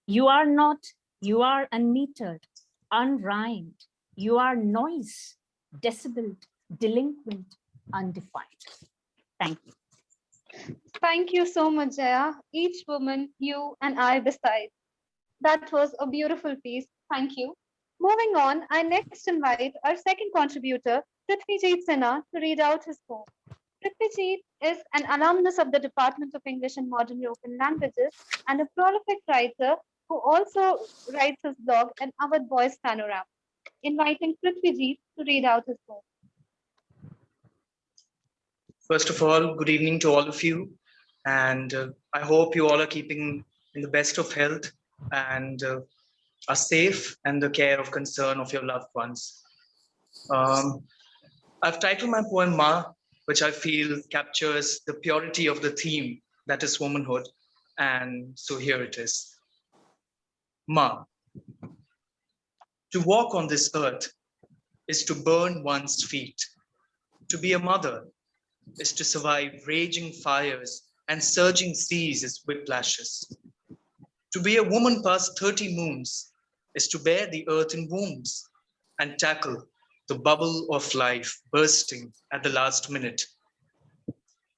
You are not, you are unmetered, unrhymed. You are noise, decibel, delinquent, undefined. Thank you. Thank you so much, Jaya. Each woman, you and I besides. That was a beautiful piece. Thank you. Moving on, I next invite our second contributor, Prithvijeet Sinha, to read out his poem. Prithvijeet is an alumnus of the Department of English and Modern European Languages and a prolific writer who also writes his blog, An Awadh Boys Panorama. Inviting Prithvijeet to read out his poem. First of all, good evening to all of you. And I hope you all are keeping in the best of health and are safe and the care of concern of your loved ones. I've titled my poem Ma, which I feel captures the purity of the theme that is womanhood. And so here it is. Ma. To walk on this earth is to burn one's feet. To be a mother is to survive raging fires and surging seas as whiplashes. To be a woman past 30 moons is to bear the earth in wombs and tackle the bubble of life bursting at the last minute.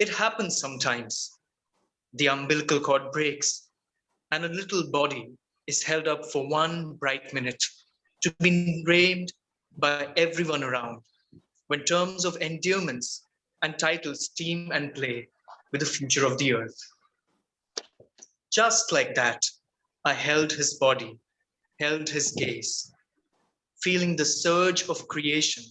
It happens sometimes. The umbilical cord breaks and a little body is held up for one bright minute to be named by everyone around when terms of endearments and titles team and play with the future of the earth. Just like that, I held his body, held his gaze, feeling the surge of creation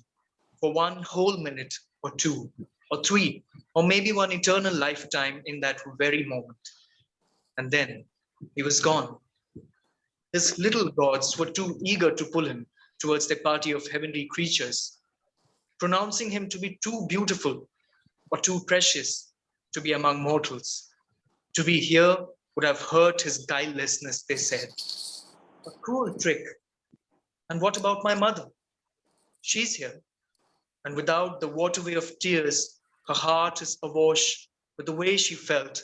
for one whole minute or two or three, or maybe one eternal lifetime in that very moment. And then he was gone. His little gods were too eager to pull him towards their party of heavenly creatures, pronouncing him to be too beautiful or too precious to be among mortals. To be here would have hurt his guilelessness, they said. A cruel trick. And what about my mother? She's here. And without the waterway of tears, her heart is awash with the way she felt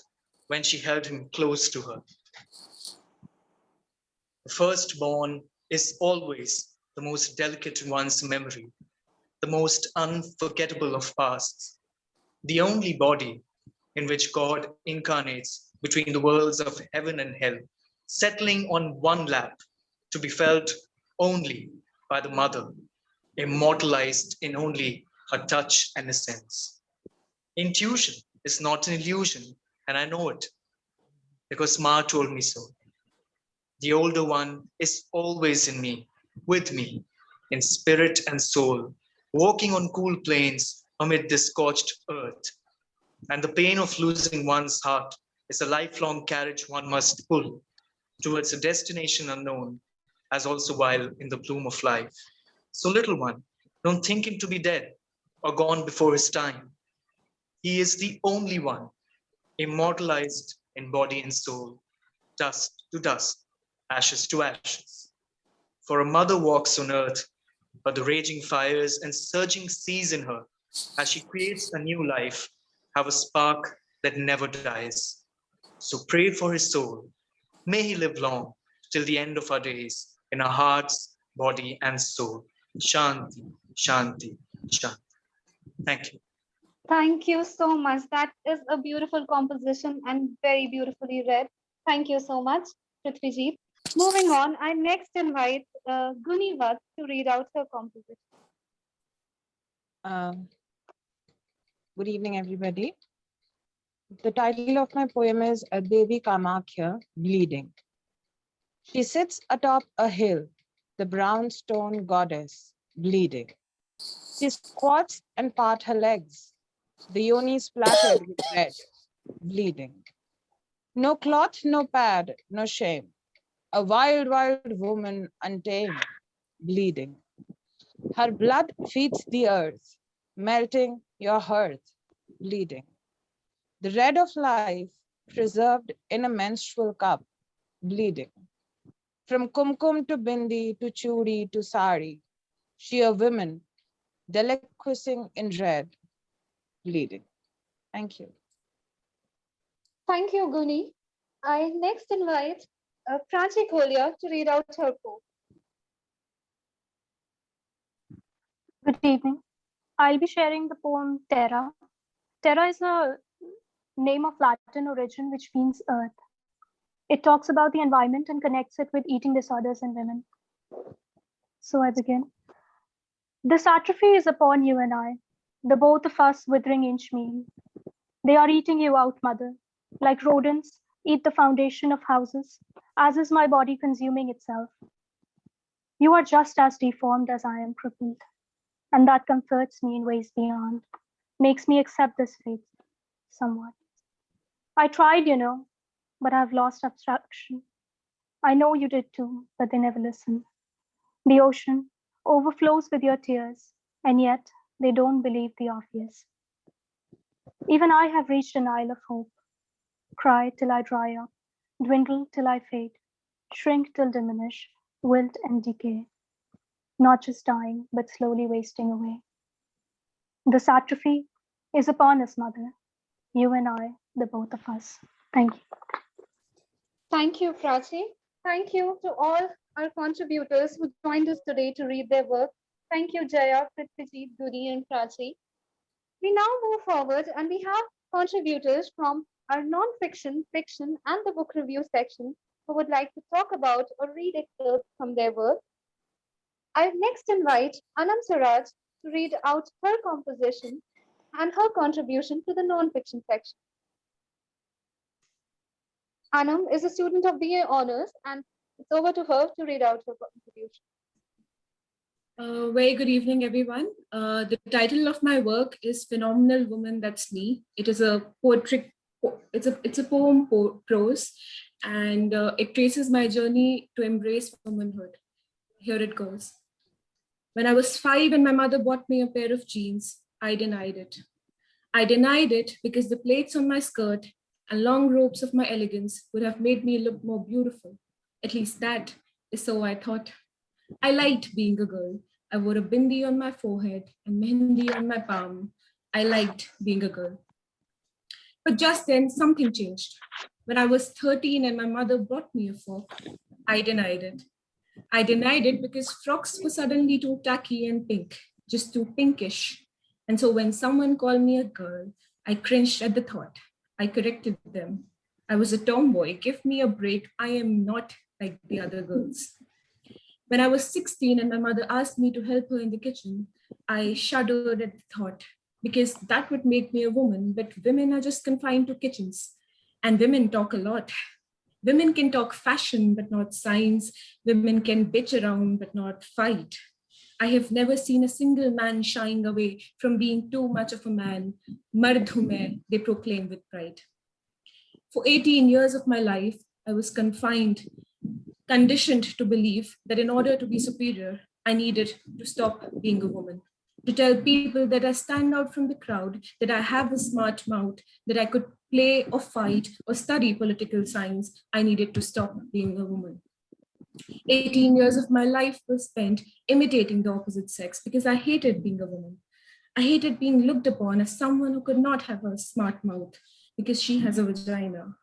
when she held him close to her. The firstborn is always the most delicate in one's memory, the most unforgettable of pasts, the only body in which God incarnates between the worlds of heaven and hell, settling on one lap to be felt only by the mother, immortalized in only her touch and essence. Intuition is not an illusion, and I know it because Ma told me so. The older one is always in me, with me, in spirit and soul, walking on cool plains amid this scorched earth. And the pain of losing one's heart is a lifelong carriage one must pull towards a destination unknown, as also while in the bloom of life. So little one, don't think him to be dead or gone before his time. He is the only one, immortalized in body and soul, dust to dust, ashes to ashes. For a mother walks on earth, but the raging fires and surging seas in her, as she creates a new life, have a spark that never dies. So pray for his soul. May he live long till the end of our days in our hearts, body, and soul. Shanti, Shanti, Shanti. Thank you. Thank you so much. That is a beautiful composition and very beautifully read. Thank you so much, Prithvijeet. Moving on, I next invite Guni Vats to read out her composition. Good evening, everybody. The title of my poem is Devi Kamakhya, Bleeding. She sits atop a hill, the brown stone goddess, bleeding. She squats and part her legs, the yoni splattered with red, bleeding. No cloth, no pad, no shame, a wild, wild woman untamed, bleeding. Her blood feeds the earth, melting your hearth, bleeding. The red of life preserved in a menstrual cup, bleeding. From kumkum to bindi to chudi to sari, she a woman, deliquescing in red, bleeding. Thank you. Thank you, Guni. I next invite Pranchi Kolia to read out her poem. Good evening. I'll be sharing the poem Terra. Terra is a name of Latin origin which means earth. It talks about the environment and connects it with eating disorders in women. So I begin. This atrophy is upon you and I, the both of us withering inch meal. They are eating you out, mother. Like rodents, eat the foundation of houses, as is my body consuming itself. You are just as deformed as I am crippled, and that comforts me in ways beyond, makes me accept this fate somewhat. I tried, but I've lost abstraction. I know you did too, but they never listen. The ocean overflows with your tears, and yet they don't believe the obvious. Even I have reached an isle of hope. Cry till I dry up, dwindle till I fade, shrink till diminish, wilt and decay. Not just dying, but slowly wasting away. This atrophy is upon us, mother. You and I, the both of us. Thank you. Thank you, Prachi. Thank you to all our contributors who joined us today to read their work. Thank you, Jaya, Prithvijit, Guni, and Prachi. We now move forward and we have contributors from our non-fiction, fiction, and the book review section who would like to talk about or read excerpts from their work. I next invite Anam Saraj to read out her composition and her contribution to the non-fiction section. Anam is a student of BA Honours, and it's over to her to read out her contribution. Very good evening, everyone. The title of my work is "Phenomenal Woman That's Me." It is a poetic, it's a poem prose, and it traces my journey to embrace womanhood. Here it goes. When I was 5 and my mother bought me a pair of jeans, I denied it. I denied it because the plaits on my skirt and long ropes of my elegance would have made me look more beautiful. At least that is so I thought. I liked being a girl. I wore a bindi on my forehead and mehndi on my palm. I liked being a girl. But just then something changed. When I was 13 and my mother brought me a frock, I denied it. I denied it because frocks were suddenly too tacky and pink, just too pinkish. And so when someone called me a girl, I cringed at the thought. I corrected them. I was a tomboy. Give me a break. I am not like the other girls. When I was 16 and my mother asked me to help her in the kitchen, I shuddered at the thought because that would make me a woman, but women are just confined to kitchens and women talk a lot. Women can talk fashion, but not science. Women can bitch around, but not fight. I have never seen a single man shying away from being too much of a man. Mard hu main, they proclaim with pride. For 18 years of my life, I was conditioned to believe that in order to be superior, I needed to stop being a woman. To tell people that I stand out from the crowd, that I have a smart mouth, that I could play or fight or study political science, I needed to stop being a woman. 18 years of my life was spent imitating the opposite sex because I hated being a woman. I hated being looked upon as someone who could not have a smart mouth because she has a vagina.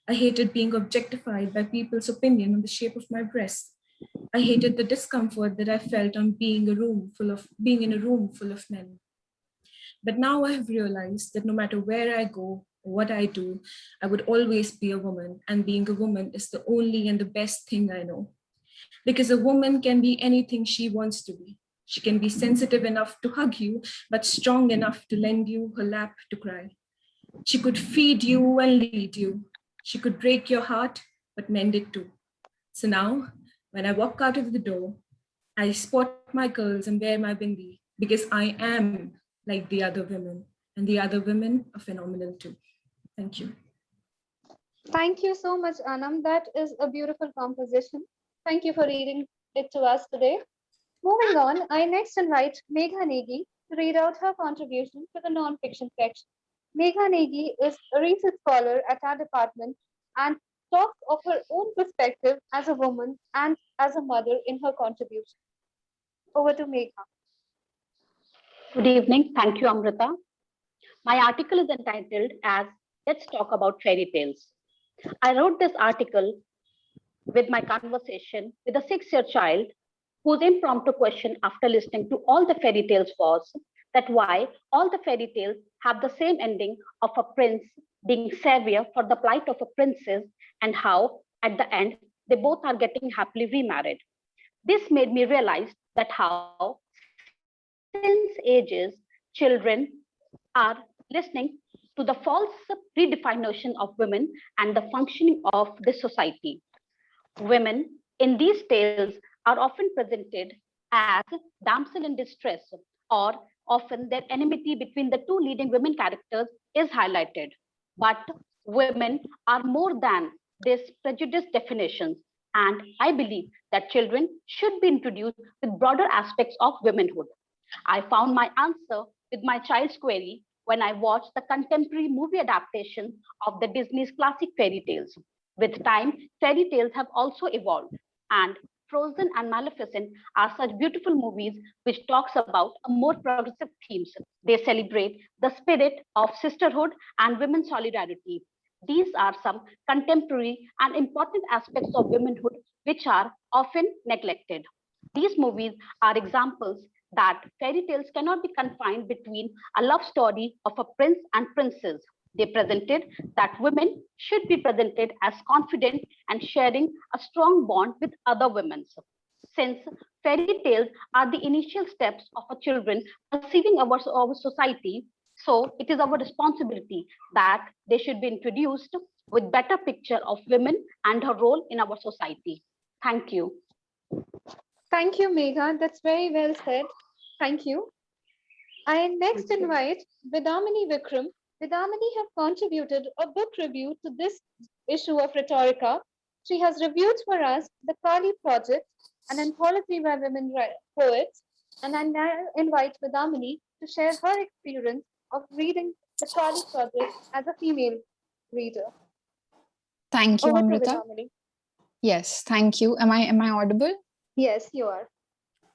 I hated being objectified by people's opinion on the shape of my breast. I hated the discomfort that I felt on being in a room full of men. But now I have realized that no matter where I go or what I do, I would always be a woman, and being a woman is the only and the best thing I know. Because a woman can be anything she wants to be. She can be sensitive enough to hug you, but strong enough to lend you her lap to cry. She could feed you and lead you. She could break your heart, but mend it too. So now, when I walk out of the door, I spot my curls and wear my bindi because I am like the other women, and the other women are phenomenal too. Thank you. Thank you so much, Anam. That is a beautiful composition. Thank you for reading it to us today. Moving on, I next invite Megha Negi to read out her contribution to the non-fiction section. Megha Negi is a research scholar at our department and talks of her own perspective as a woman and as a mother in her contribution. Over to Megha. Good evening. Thank you, Amrita. My article is entitled as Let's Talk About Fairy Tales. I wrote this article with my conversation with a 6-year child whose impromptu question after listening to all the fairy tales was that why all the fairy tales have the same ending of a prince being savior for the plight of a princess and how at the end they both are getting happily remarried. This made me realize that how since ages children are listening to the false predefined notion of women and the functioning of this society. Women in these tales are often presented as damsel in distress, or often their enmity between the two leading women characters is highlighted. But women are more than these prejudiced definitions, and I believe that children should be introduced with broader aspects of womanhood. I found my answer with my child's query when I watched the contemporary movie adaptation of the Disney's classic fairy tales. With time, fairy tales have also evolved, and Frozen and Maleficent are such beautiful movies which talks about a more progressive themes. They celebrate the spirit of sisterhood and women's solidarity. These are some contemporary and important aspects of womanhood which are often neglected. These movies are examples that fairy tales cannot be confined between a love story of a prince and princess. They presented that women should be presented as confident and sharing a strong bond with other women. Since fairy tales are the initial steps of a children perceiving our society, so it is our responsibility that they should be introduced with better picture of women and her role in our society. Thank you. Thank you, Megha. That's very well said. Thank you. I next invite Vidamini Vikram. Vidamini have contributed a book review to this issue of Rhetorica. She has reviewed for us the Kali Project, an anthology by women poets, and I now invite Vidamini to share her experience of reading the Kali Project as a female reader. Thank you, Over to Amrita. Vidamini. Yes, thank you. Am I audible? Yes, you are.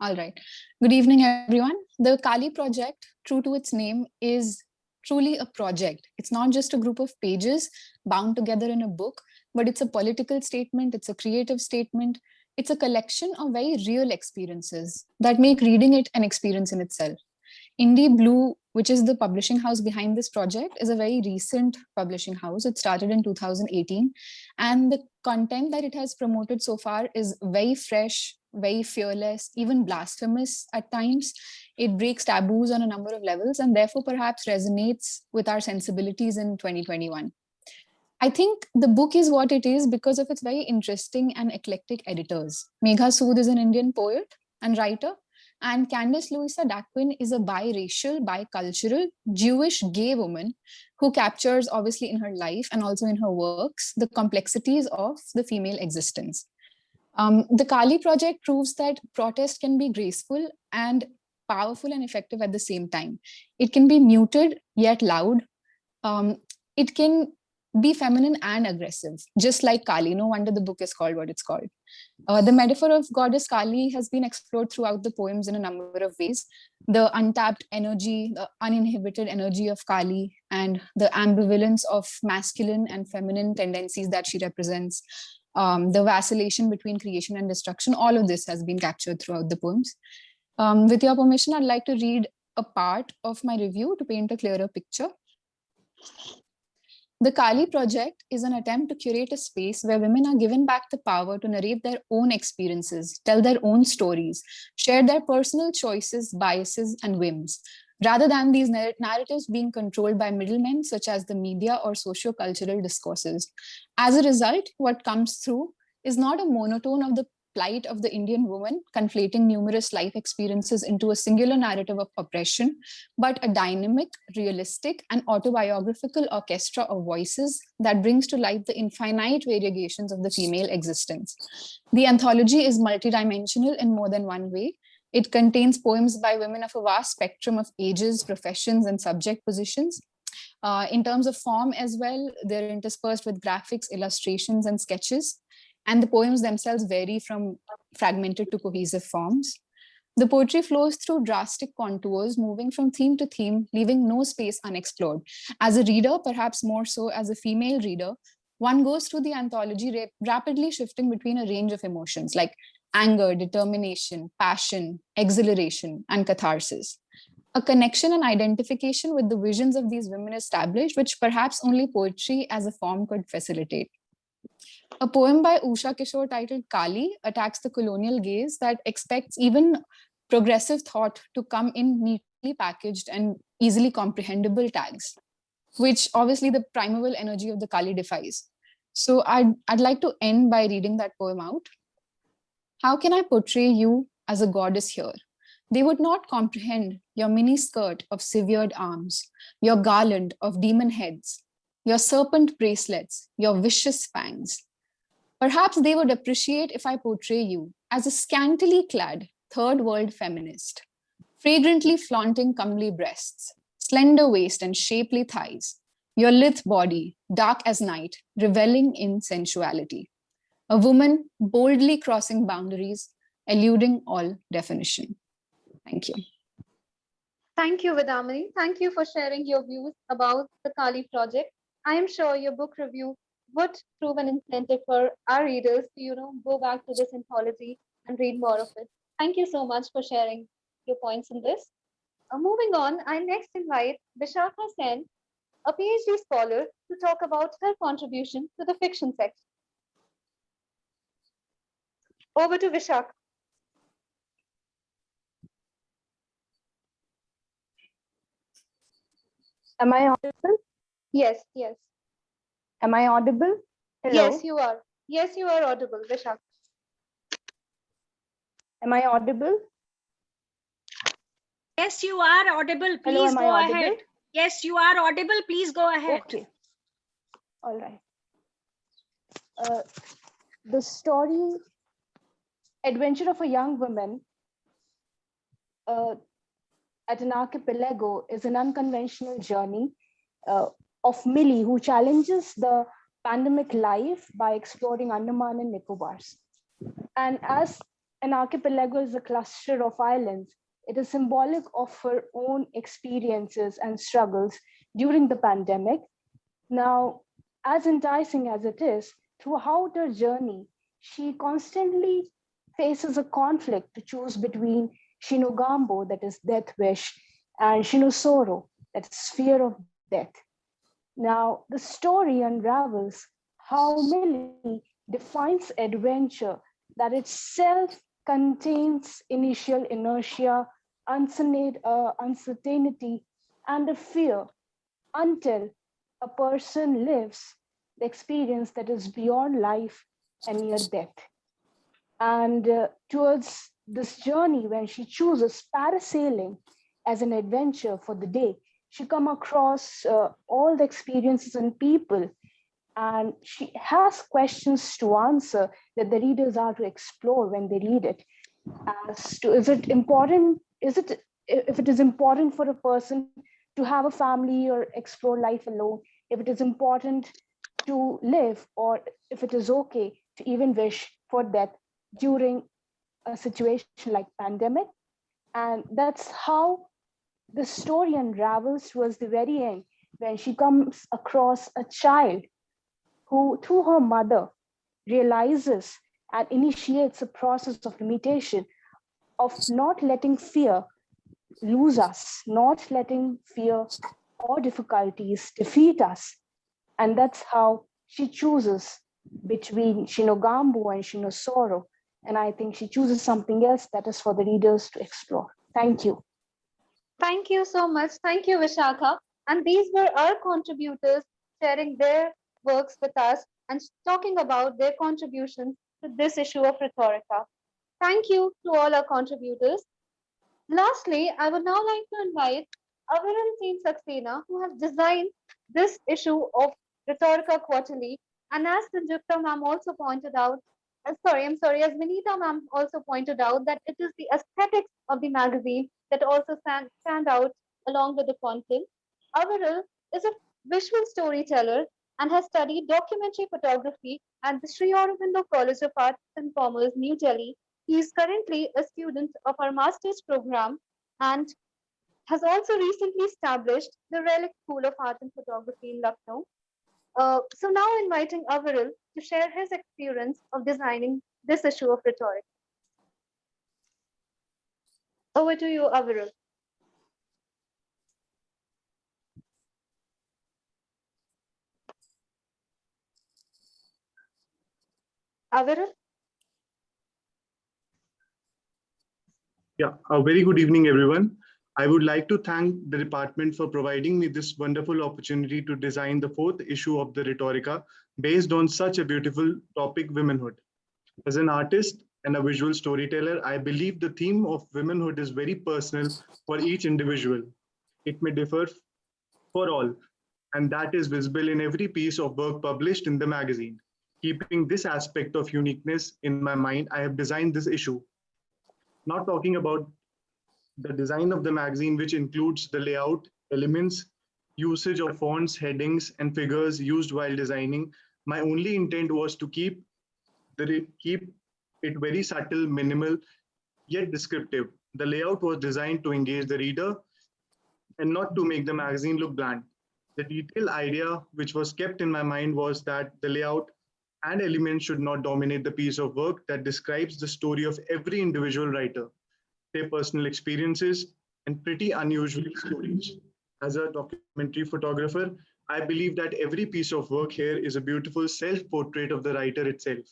All right. Good evening, everyone. The Kali Project, true to its name, is truly a project. It's not just a group of pages bound together in a book, but it's a political statement, it's a creative statement, it's a collection of very real experiences that make reading it an experience in itself. Indie Blue, which is the publishing house behind this project, is a very recent publishing house. It started in 2018, and the content that it has promoted so far is very fresh, very fearless, even blasphemous at times. It breaks taboos on a number of levels and therefore perhaps resonates with our sensibilities in 2021. I think the book is what it is because of its very interesting and eclectic editors. Megha Sood is an Indian poet and writer, and Candice Louisa Daquin is a biracial, bicultural, Jewish gay woman who captures, obviously in her life and also in her works, the complexities of the female existence. The Kali Project proves that protest can be graceful and powerful and effective at the same time. It can be muted yet loud. It can be feminine and aggressive, just like Kali. No wonder the book is called what it's called. The metaphor of goddess Kali has been explored throughout the poems in a number of ways. The untapped energy, the uninhibited energy of Kali, and the ambivalence of masculine and feminine tendencies that she represents, the vacillation between creation and destruction, all of this has been captured throughout the poems. With your permission, I'd like to read a part of my review to paint a clearer picture. The Kali Project is an attempt to curate a space where women are given back the power to narrate their own experiences, tell their own stories, share their personal choices, biases, and whims, rather than these narratives being controlled by middlemen such as the media or socio-cultural discourses. As a result, what comes through is not a monotone of the plight of the Indian woman, conflating numerous life experiences into a singular narrative of oppression, but a dynamic, realistic, and autobiographical orchestra of voices that brings to light the infinite variegations of the female existence. The anthology is multidimensional in more than one way. It contains poems by women of a vast spectrum of ages, professions, and subject positions. In terms of form as well, they're interspersed with graphics, illustrations, and sketches. And the poems themselves vary from fragmented to cohesive forms. The poetry flows through drastic contours, moving from theme to theme, leaving no space unexplored. As a reader, perhaps more so as a female reader, one goes through the anthology rapidly shifting between a range of emotions like anger, determination, passion, exhilaration, and catharsis. A connection and identification with the visions of these women established, which perhaps only poetry as a form could facilitate. A poem by Usha Kishore titled Kali attacks the colonial gaze that expects even progressive thought to come in neatly packaged and easily comprehensible tags, which obviously the primeval energy of the Kali defies. So I'd like to end by reading that poem out. How can I portray you as a goddess here? They would not comprehend your mini skirt of severed arms, your garland of demon heads, your serpent bracelets, your vicious fangs. Perhaps they would appreciate if I portray you as a scantily clad third world feminist, fragrantly flaunting comely breasts, slender waist and shapely thighs, your lithe body, dark as night, reveling in sensuality. A woman boldly crossing boundaries, eluding all definition. Thank you. Thank you, Vidamini. Thank you for sharing your views about the Kali project. I am sure your book review would prove an incentive for our readers to, go back to this anthology and read more of it. Thank you so much for sharing your points in this. Moving on, I next invite Vishakha Sen, a PhD scholar, to talk about her contribution to the fiction section. Over to Vishakha. Am I audible? Yes, yes. Am I audible? Hello? Yes, you are. Yes, you are audible, Vishakha. Am I audible? Yes, you are audible. Hello, Please am I go audible? ahead. Yes, you are audible. Please go ahead. Okay. All right. The story, Adventure of a Young Woman at an Archipelago, is an unconventional journey of Millie, who challenges the pandemic life by exploring Andaman and Nicobars. And as an archipelago is a cluster of islands, it is symbolic of her own experiences and struggles during the pandemic. Now, as enticing as it is, throughout her journey, she constantly faces a conflict to choose between Shinogambo, that is death wish, and Shinosoro, that is fear of death. Now, the story unravels how Millie defines adventure that itself contains initial inertia, uncertainty, and a fear until a person lives the experience that is beyond life and near death. And towards this journey, when she chooses parasailing as an adventure for the day, she comes across all the experiences and people, and she has questions to answer that the readers are to explore when they read it. As to, is it important? If it is important for a person to have a family or explore life alone, if it is important to live, or if it is okay to even wish for death during a situation like pandemic. And that's how the story unravels towards the very end, when she comes across a child who, through her mother, realizes and initiates a process of limitation, of not letting fear lose us, not letting fear or difficulties defeat us. And that's how she chooses between Shinogambo and Shinosoro. And I think she chooses something else that is for the readers to explore. Thank you. Thank you so much. Thank you, Vishakha. And these were our contributors sharing their works with us and talking about their contributions to this issue of Rhetorica. Thank you to all our contributors. Lastly, I would now like to invite Aviral Saxena, who has designed this issue of Rhetorica Quarterly. And as Sanjukta ma'am also pointed out, I'm sorry, as Vinita ma'am also pointed out, that it is the aesthetics of the magazine that also stand out along with the content. Aviral is a visual storyteller and has studied documentary photography at the Sri Aurobindo College of Arts and Commerce, New Delhi. He is currently a student of our master's program and has also recently established the Relic School of Art and Photography in Lucknow. So now inviting Aviral to share his experience of designing this issue of Rhetoric. Over to you, Aviral. Aviral? Yeah, a very good evening, everyone. I would like to thank the department for providing me this wonderful opportunity to design the 4th issue of the Rhetorica based on such a beautiful topic, womanhood. As an artist and a visual storyteller, I believe the theme of womanhood is very personal for each individual. It may differ for all, and that is visible in every piece of work published in the magazine. Keeping this aspect of uniqueness in my mind, I have designed this issue. Not talking about the design of the magazine, which includes the layout, elements, usage of fonts, headings, and figures used while designing. My only intent was to keep it very subtle, minimal, yet descriptive. The layout was designed to engage the reader and not to make the magazine look bland. The detailed idea which was kept in my mind was that the layout and elements should not dominate the piece of work that describes the story of every individual writer, their personal experiences, and pretty unusual stories. As a documentary photographer, I believe that every piece of work here is a beautiful self-portrait of the writer itself.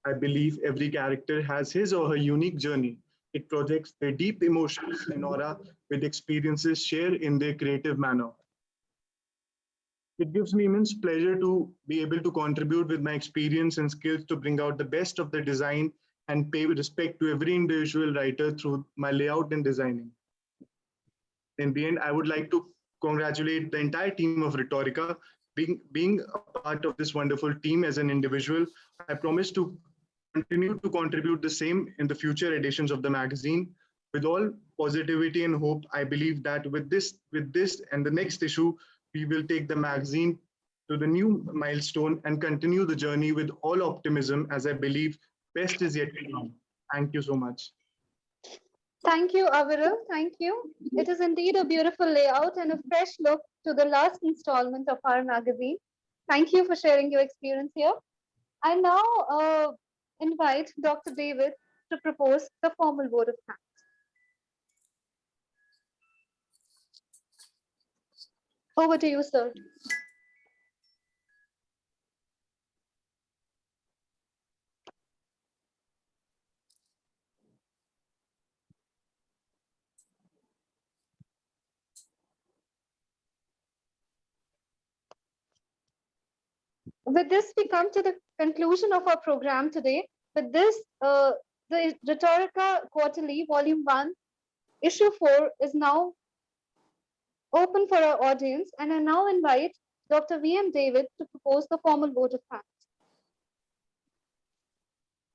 I believe every character has his or her unique journey. It projects their deep emotions and aura with experiences shared in their creative manner. It gives me immense pleasure to be able to contribute with my experience and skills to bring out the best of the design and pay respect to every individual writer through my layout and designing. In the end, I would like to congratulate the entire team of Rhetorica. Being a part of this wonderful team as an individual, I promise to continue to contribute the same in the future editions of the magazine. With all positivity and hope, I believe that with this and the next issue, we will take the magazine to the new milestone and continue the journey with all optimism, as I believe best is yet to come. Thank you so much. Thank you, Aviral. Thank you. It is indeed a beautiful layout and a fresh look to the last installment of our magazine. Thank you for sharing your experience here. I now invite Dr. David to propose the formal vote of thanks. Over to you, sir. With this, we come to the conclusion of our program today. With this, the Rhetorica Quarterly, Volume 1, Issue 4 is now open for our audience, and I now invite Dr. V.M. David to propose the formal vote of thanks.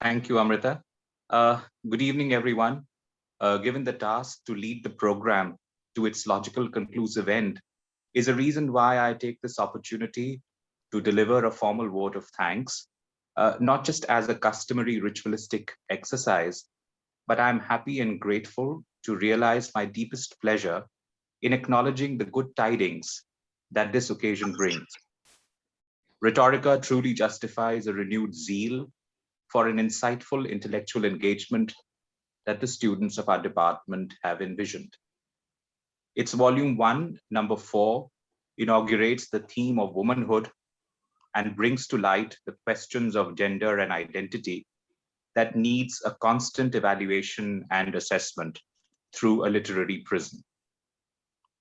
Thank you, Amrita. Good evening, everyone. Given the task to lead the program to its logical conclusive end is a reason why I take this opportunity to deliver a formal vote of thanks, not just as a customary ritualistic exercise, but I'm happy and grateful to realize my deepest pleasure in acknowledging the good tidings that this occasion brings. Rhetorica truly justifies a renewed zeal for an insightful intellectual engagement that the students of our department have envisioned. Its Volume 1, Number 4, inaugurates the theme of womanhood and brings to light the questions of gender and identity that needs a constant evaluation and assessment through a literary prism.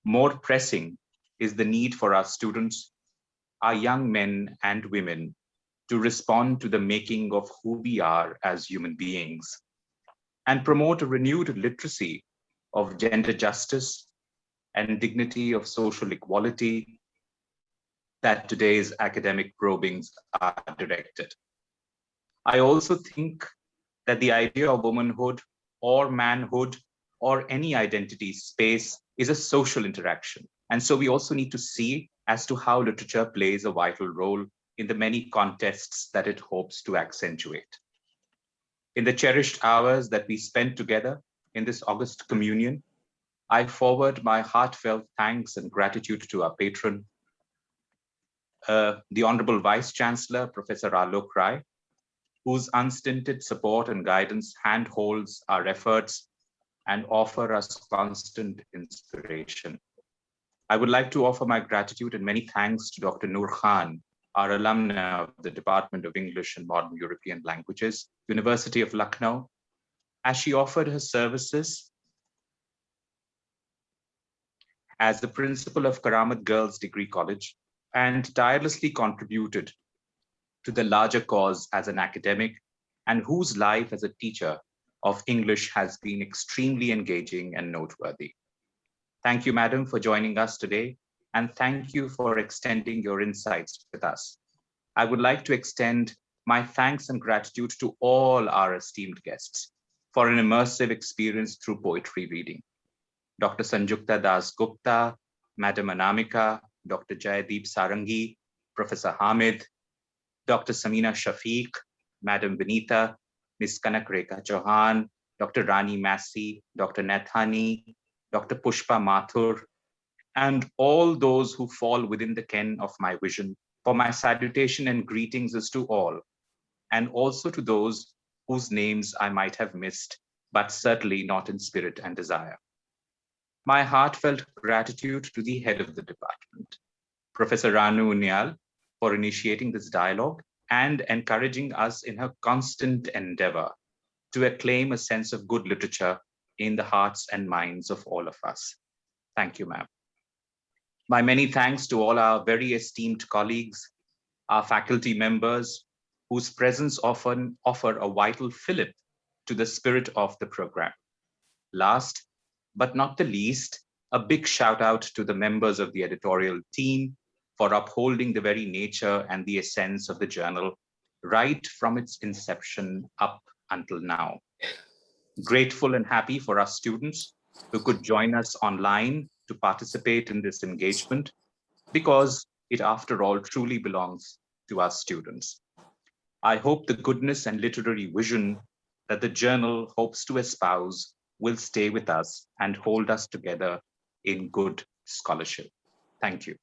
More pressing is the need for our students, our young men and women, to respond to the making of who we are as human beings and promote a renewed literacy of gender justice and dignity of social equality that today's academic probings are directed. I also think that the idea of womanhood or manhood or any identity space is a social interaction. And so we also need to see as to how literature plays a vital role in the many contexts that it hopes to accentuate. In the cherished hours that we spent together in this August communion, I forward my heartfelt thanks and gratitude to our patron, the Honorable Vice Chancellor, Professor Alok Rai, whose unstinted support and guidance handholds our efforts and offer us constant inspiration. I would like to offer my gratitude and many thanks to Dr. Noor Khan, our alumna of the Department of English and Modern European Languages, University of Lucknow, as she offered her services as the principal of Karamat Girls Degree College and tirelessly contributed to the larger cause as an academic, and whose life as a teacher of English has been extremely engaging and noteworthy. Thank you, madam, for joining us today, and thank you for extending your insights with us. I would like to extend my thanks and gratitude to all our esteemed guests for an immersive experience through poetry reading. Dr. Sanjukta Das Gupta, Madam Anamika, Dr. Jaydeep Sarangi, Professor Hamid, Dr. Samina Shafiq, Madam Vinita, Ms. Kanak Rekha Chauhan, Dr. Rani Massey, Dr. Nathani, Dr. Pushpa Mathur, and all those who fall within the ken of my vision. For my salutation and greetings is to all, and also to those whose names I might have missed, but certainly not in spirit and desire. My heartfelt gratitude to the head of the department, Professor Ranu Unyal, for initiating this dialogue and encouraging us in her constant endeavor to acclaim a sense of good literature in the hearts and minds of all of us. Thank you, ma'am. My many thanks to all our very esteemed colleagues, our faculty members, whose presence often offer a vital fillip to the spirit of the program. Last, but not the least, a big shout out to the members of the editorial team for upholding the very nature and the essence of the journal right from its inception up until now. Grateful and happy for our students who could join us online to participate in this engagement, because it, after all, truly belongs to our students. I hope the goodness and literary vision that the journal hopes to espouse will stay with us and hold us together in good scholarship. Thank you.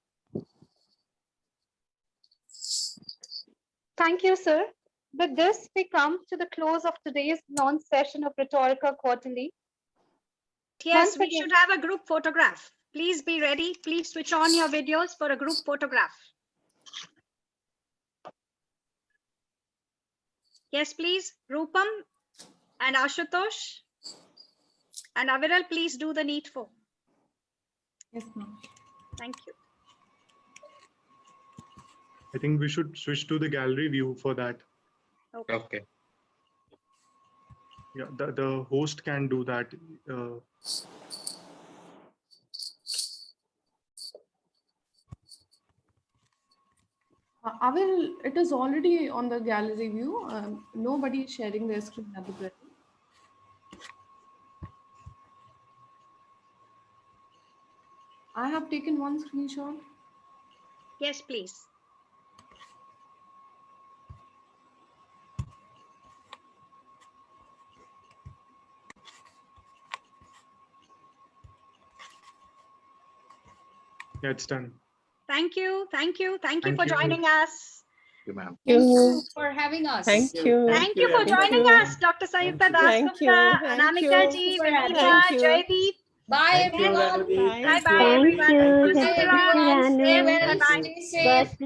Thank you, sir. With this, we come to the close of today's non-session of Rhetorica Quarterly. Yes, we should have a group photograph. Please be ready. Please switch on your videos for a group photograph. Yes, please. Rupam and Ashutosh and Aviral, please do the needful. Yes, ma'am. Thank you. I think we should switch to the gallery view for that. Okay. Yeah, the host can do that. It is already on the gallery view. Nobody is sharing their screen at the present. I have taken one screenshot. Yes, please. Yeah, it's done. Thank you. Thank you. Thank you Thank for you. joining us. Thank you, ma'am. Thank you for having us. Thank you. Thank you for joining us, Dr. Sayukta Das Thank you. Gupta, Thank Anamika you. ji, for having Vinita, Thank you. Jaydeep. Bye, Thank you, everyone. Ranudeep. Bye Thank bye, you. everyone. Thank you. Bye, everyone. Stay Bye well, bye. stay safe.